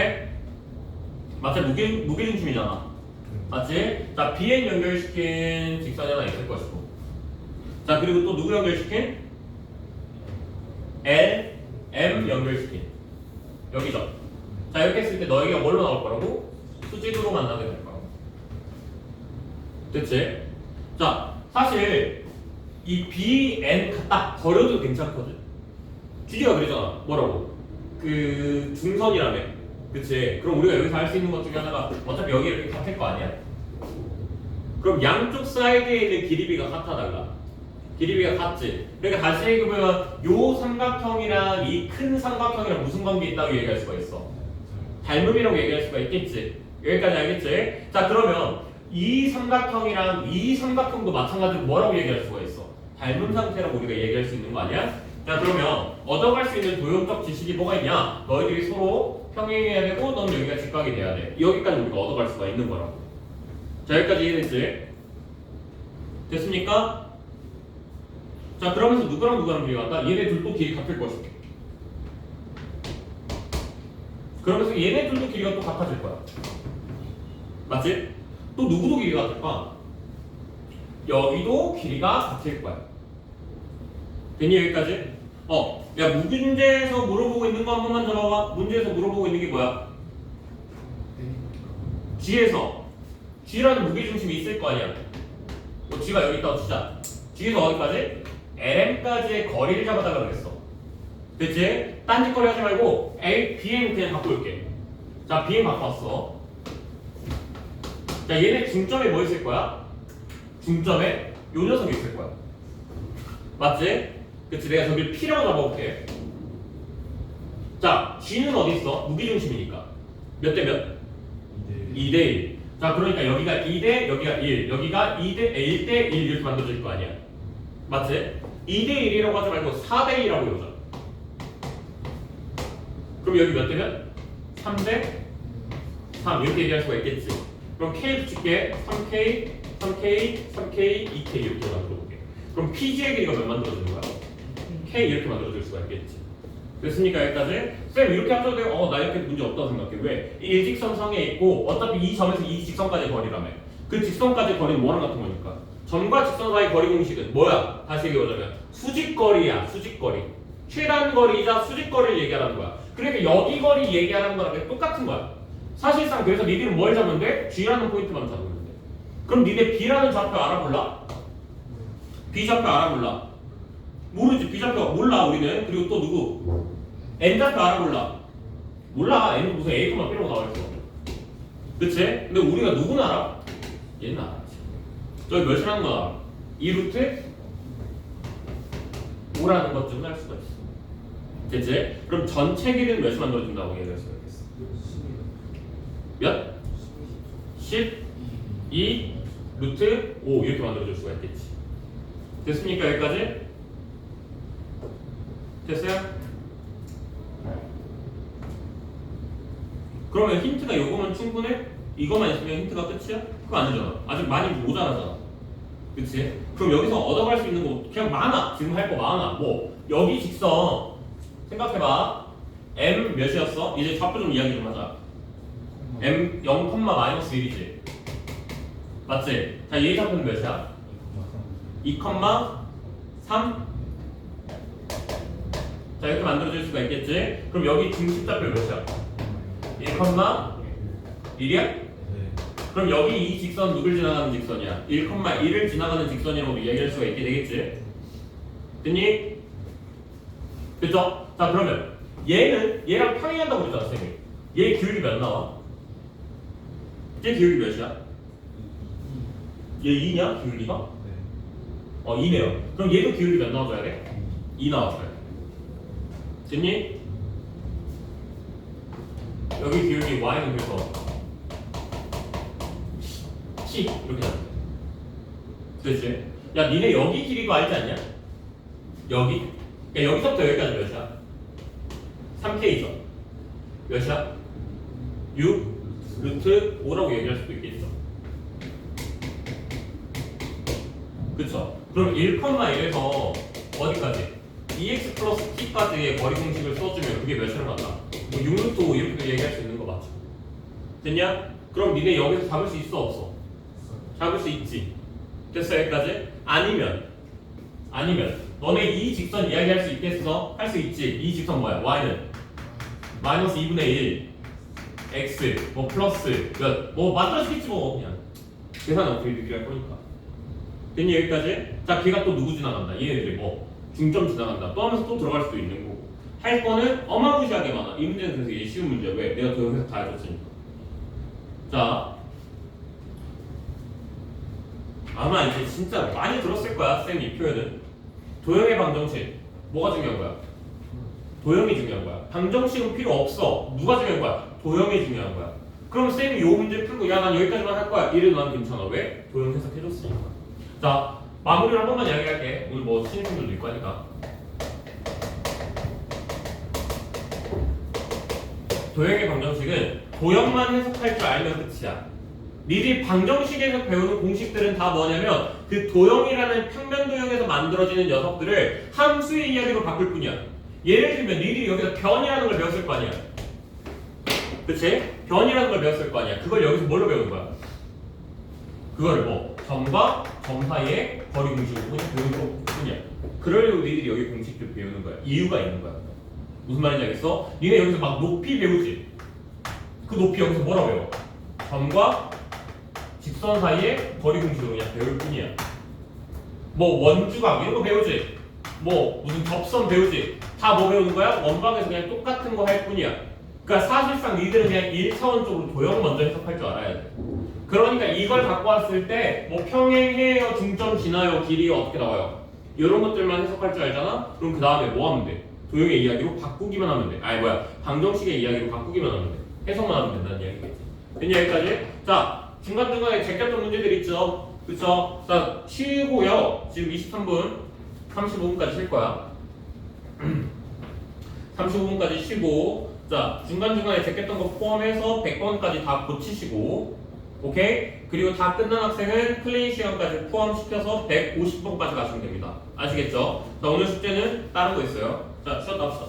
무게중심이잖아. 맞지? 자, BN 연결시킨 직선이 하나 있을 것이고. 자, 그리고 또 누구 연결시킨? L, M 연결시킨. 여기죠. 자, 이렇게 했을 때 너에게 뭘로 나올 거라고? 수직으로 만나게 될 거라고. 됐지? 자, 사실 이 BN 딱 버려도 괜찮거든. 주제가 그러잖아. 뭐라고? 그 중선이라며. 그치? 그럼 우리가 여기서 할 수 있는 것 중에 하나가 어차피 여기 이렇게 같을 거 아니야? 그럼 양쪽 사이드에 있는 길이비가 같아달라. 길이비가 같지. 그러니까 다시 얘기해보면 요 삼각형이랑 이 큰 삼각형이랑 무슨 관계 있다고 얘기할 수가 있어? 닮음이라고 얘기할 수가 있겠지. 여기까지 알겠지? 자, 그러면 이 삼각형이랑 이 삼각형도 마찬가지로 뭐라고 얘기할 수가 있어? 닮은 상태라고 우리가 얘기할 수 있는 거 아니야? 자, 그러면 얻어갈 수 있는 도형적 지식이 뭐가 있냐? 너희들이 서로 평행해야 되고 넌 여기가 직각이 돼야 돼. 여기까지 우리가 얻어갈 수가 있는 거라고. 자, 여기까지 이해됐지? 됐습니까? 자, 그러면서 누구랑 길이가 같다? 얘네 둘도 길이 같을 것이고. 그러면서 얘네 둘도 길이가 또 같아질 거야. 맞지? 또 누구도 길이가 같을까? 여기도 길이가 같을 거야. 됐니 여기까지? 야, 문제에서 물어보고 있는 거 한 번만 잡아봐. 문제에서 물어보고 있는 게 뭐야? G에서 G라는 무게중심이 있을 거 아니야. 뭐 G가 여기 있다고 치자. G에서 어디까지? LM까지의 거리를 잡아달라고 그랬어. 됐지? 딴짓거리 하지 말고 A, BM 그냥 갖고 올게. 자, BM 갖고 왔어. 자, 얘네 중점에 뭐 있을 거야? 중점에 요 녀석이 있을 거야. 맞지? 그치? 내가 저기를 P라고 잡아볼게. 자, G는 어디 있어? 무게중심이니까. 몇 대 몇? 2대 1. 자, 그러니까 여기가 2대, 여기가 1. 여기가 2대, 1대 1 이렇게 만들어질 거 아니야. 맞지? 2대 1이라고 하지 말고 4대 2라고 해보자. 그럼 여기 몇 대 몇? 3대 3 이렇게 얘기할 수가 있겠지. 그럼 K 붙일게. 3K, 3K, 3K, 2K 이렇게 만들어볼게. 그럼 PG의 길이가 몇 만들어지는 거야? K 이렇게 만들어질 수가 있겠지. 됐습니까? 여기까지? 쌤 이렇게 합쳐도 돼요? 나 이렇게 문제 없다고 생각해. 왜? 일직선상에 있고 어차피 이 점에서 이 직선까지 거리라며. 그 직선까지 거리는 뭐랑 같은 거니까? 점과 직선 사이 거리 공식은 뭐야? 다시 얘기해보자면 수직거리야. 수직거리. 최단거리이자 수직거리를 얘기하라는 거야. 그러니까 여기 거리 얘기하라는 거랑 그냥 똑같은 거야. 사실상 그래서 니들은 뭘 잡으면 돼? G라는 포인트만 잡으면 돼. 그럼 니네 B라는 좌표 알아볼라? B 좌표 알아볼라? 모르지. B 좌표 몰라 우리는. 그리고 또 누구? N 좌표 알아볼라? 몰라. N은 무슨 A만 B라고 나와있어. 그치? 근데 우리가 누구는 알아? 얘는 알아. 저기 몇이라는 거 알아? 2루트 5라는 것쯤은 알 수가 있어. 됐지? 그럼 전체 길이는 몇이 만들어준다고 얘기할 수가 있겠어? 몇? 12 루트 5 이렇게 만들어줄 수가 있겠지. 됐습니까? 여기까지? 됐어요? 그러면 힌트가 요거면 충분해? 이거만 있으면 힌트가 끝이야? 그거 아니잖아. 아직 많이 모자라잖아. 그치? 그럼 여기서 얻어갈 수 있는 거 그냥 많아. 지금 할 거 많아. 뭐 여기 직선 생각해봐. M 몇이었어? 이제 좌표 좀 이야기 좀 하자. M 0,-1이지. 맞지? 자, 얘 좌표는 몇이야? 2,3? 자, 이렇게 만들어줄 수가 있겠지? 그럼 여기 중심 좌표 몇이야? 1,1이야? 그럼 여기 이 직선 누굴 지나가는 직선이야? 1,1을 지나가는 직선이라고 이야기할 수가 있게 되겠지? 됐니? 됐죠? 자, 그러면 얘랑 평행한다고 그랬잖아, 쌤이. 얘 기울기 몇 나와? 얘 기울기 몇이야? 얘 2냐? 기울기가? 2네요. 그럼 얘도 기울기 몇 나와줘야 돼? 2 나와줘야 돼. 됐니? 여기 기울기 y는 그래서 10 이렇게 잡아. 됐지? 야, 니네 여기 길이가 알지 않냐? 여기? 야, 여기서부터 여기까지 몇이야? 3K죠? 몇이야? 6 루트 5라고 얘기할 수도 있겠죠. 그쵸? 그럼 1,1에서 어디까지? 2x 플러스 t까지의 거리 공식을 써주면 그게 몇이라고 한다? 뭐 6루트 5 이렇게 얘기할 수 있는 거 맞죠? 됐냐? 그럼 니네 여기서 잡을 수 있어 없어? 잡을 수 있지. 됐어 여기까지? 아니면 너네 이 직선 이야기할 수 있겠어? 할 수 있지. 이 직선 뭐야? y는 마이너스 2분의 1 x 뭐 플러스 몇 뭐 만들어지겠지 뭐 그냥 계산 어떻게 이렇게 할 거니까. 됐니 여기까지? 자, 걔가 또 누구 지나간다? 얘네들이 뭐 중점 지나간다 또 하면서 또 들어갈 수도 있는 거고. 할 거는 어마무시하게 많아. 이 문제는 그래서 이게 쉬운 문제야. 왜? 내가 도형해서 다 해줬으니까. 자, 아마 이제 진짜 많이 들었을 거야 쌤 이 표현은. 도형의 방정식 뭐가 중요한 거야? 도형이 중요한 거야. 방정식은 필요 없어. 누가 중요한 거야? 도형이 중요한 거야. 그럼 쌤이 요 문제 풀고 야 난 여기까지만 할 거야 이래도 난 괜찮아. 왜? 도형 해석해줬으니까. 자, 마무리를 한 번만 이야기할게. 오늘 뭐 신입분들도 있고 하니까. 도형의 방정식은 도형만 해석할 줄 알면 끝이야. 니들이 방정식에서 배우는 공식들은 다 뭐냐면 그 도형이라는 평면 도형에서 만들어지는 녀석들을 함수의 이야기로 바꿀 뿐이야. 예를 들면 니들이 여기서 변이라는 걸 배웠을 거 아니야. 그치? 변이라는 걸 배웠을 거 아니야. 그걸 여기서 뭘로 배우는 거야? 그거를 뭐 점과 점 사이의 거리 공식으로 그냥 배우는 거 뿐이야. 그러려고 니들이 여기 공식들 배우는 거야. 이유가 있는 거야. 무슨 말인지 알겠어? 니네 여기서 막 높이 배우지? 그 높이 여기서 뭐라고 배워? 점과 직선 사이의 거리 공식으로 그냥 배울 뿐이야. 뭐 원주각 이런 거 배우지? 뭐 무슨 접선 배우지? 다 뭐 배우는 거야? 원방에서 그냥 똑같은 거 할 뿐이야. 그러니까 사실상 니들은 그냥 1차원적으로 도형 먼저 해석할 줄 알아야 돼. 그러니까 이걸 갖고 왔을 때 뭐 평행해요, 중점 지나요, 길이 어떻게 나와요? 이런 것들만 해석할 줄 알잖아? 그럼 그 다음에 뭐 하면 돼? 도형의 이야기로 바꾸기만 하면 돼. 아니 뭐야, 방정식의 이야기로 바꾸기만 하면 돼. 해석만 하면 된다는 이야기겠지. 됐냐 여기까지? 자, 중간중간에 제꼈던 문제들 있죠? 그쵸? 자, 쉬고요. 지금 23분 35분까지 쉴 거야. 35분까지 쉬고, 자, 중간중간에 제꼈던 거 포함해서 100번까지 다 고치시고, 오케이? 그리고 다 끝난 학생은 클린 시간까지 포함시켜서 150번까지 가시면 됩니다. 아시겠죠? 자, 오늘 숙제는 다른 거 있어요. 자, 쉬었다 합시다.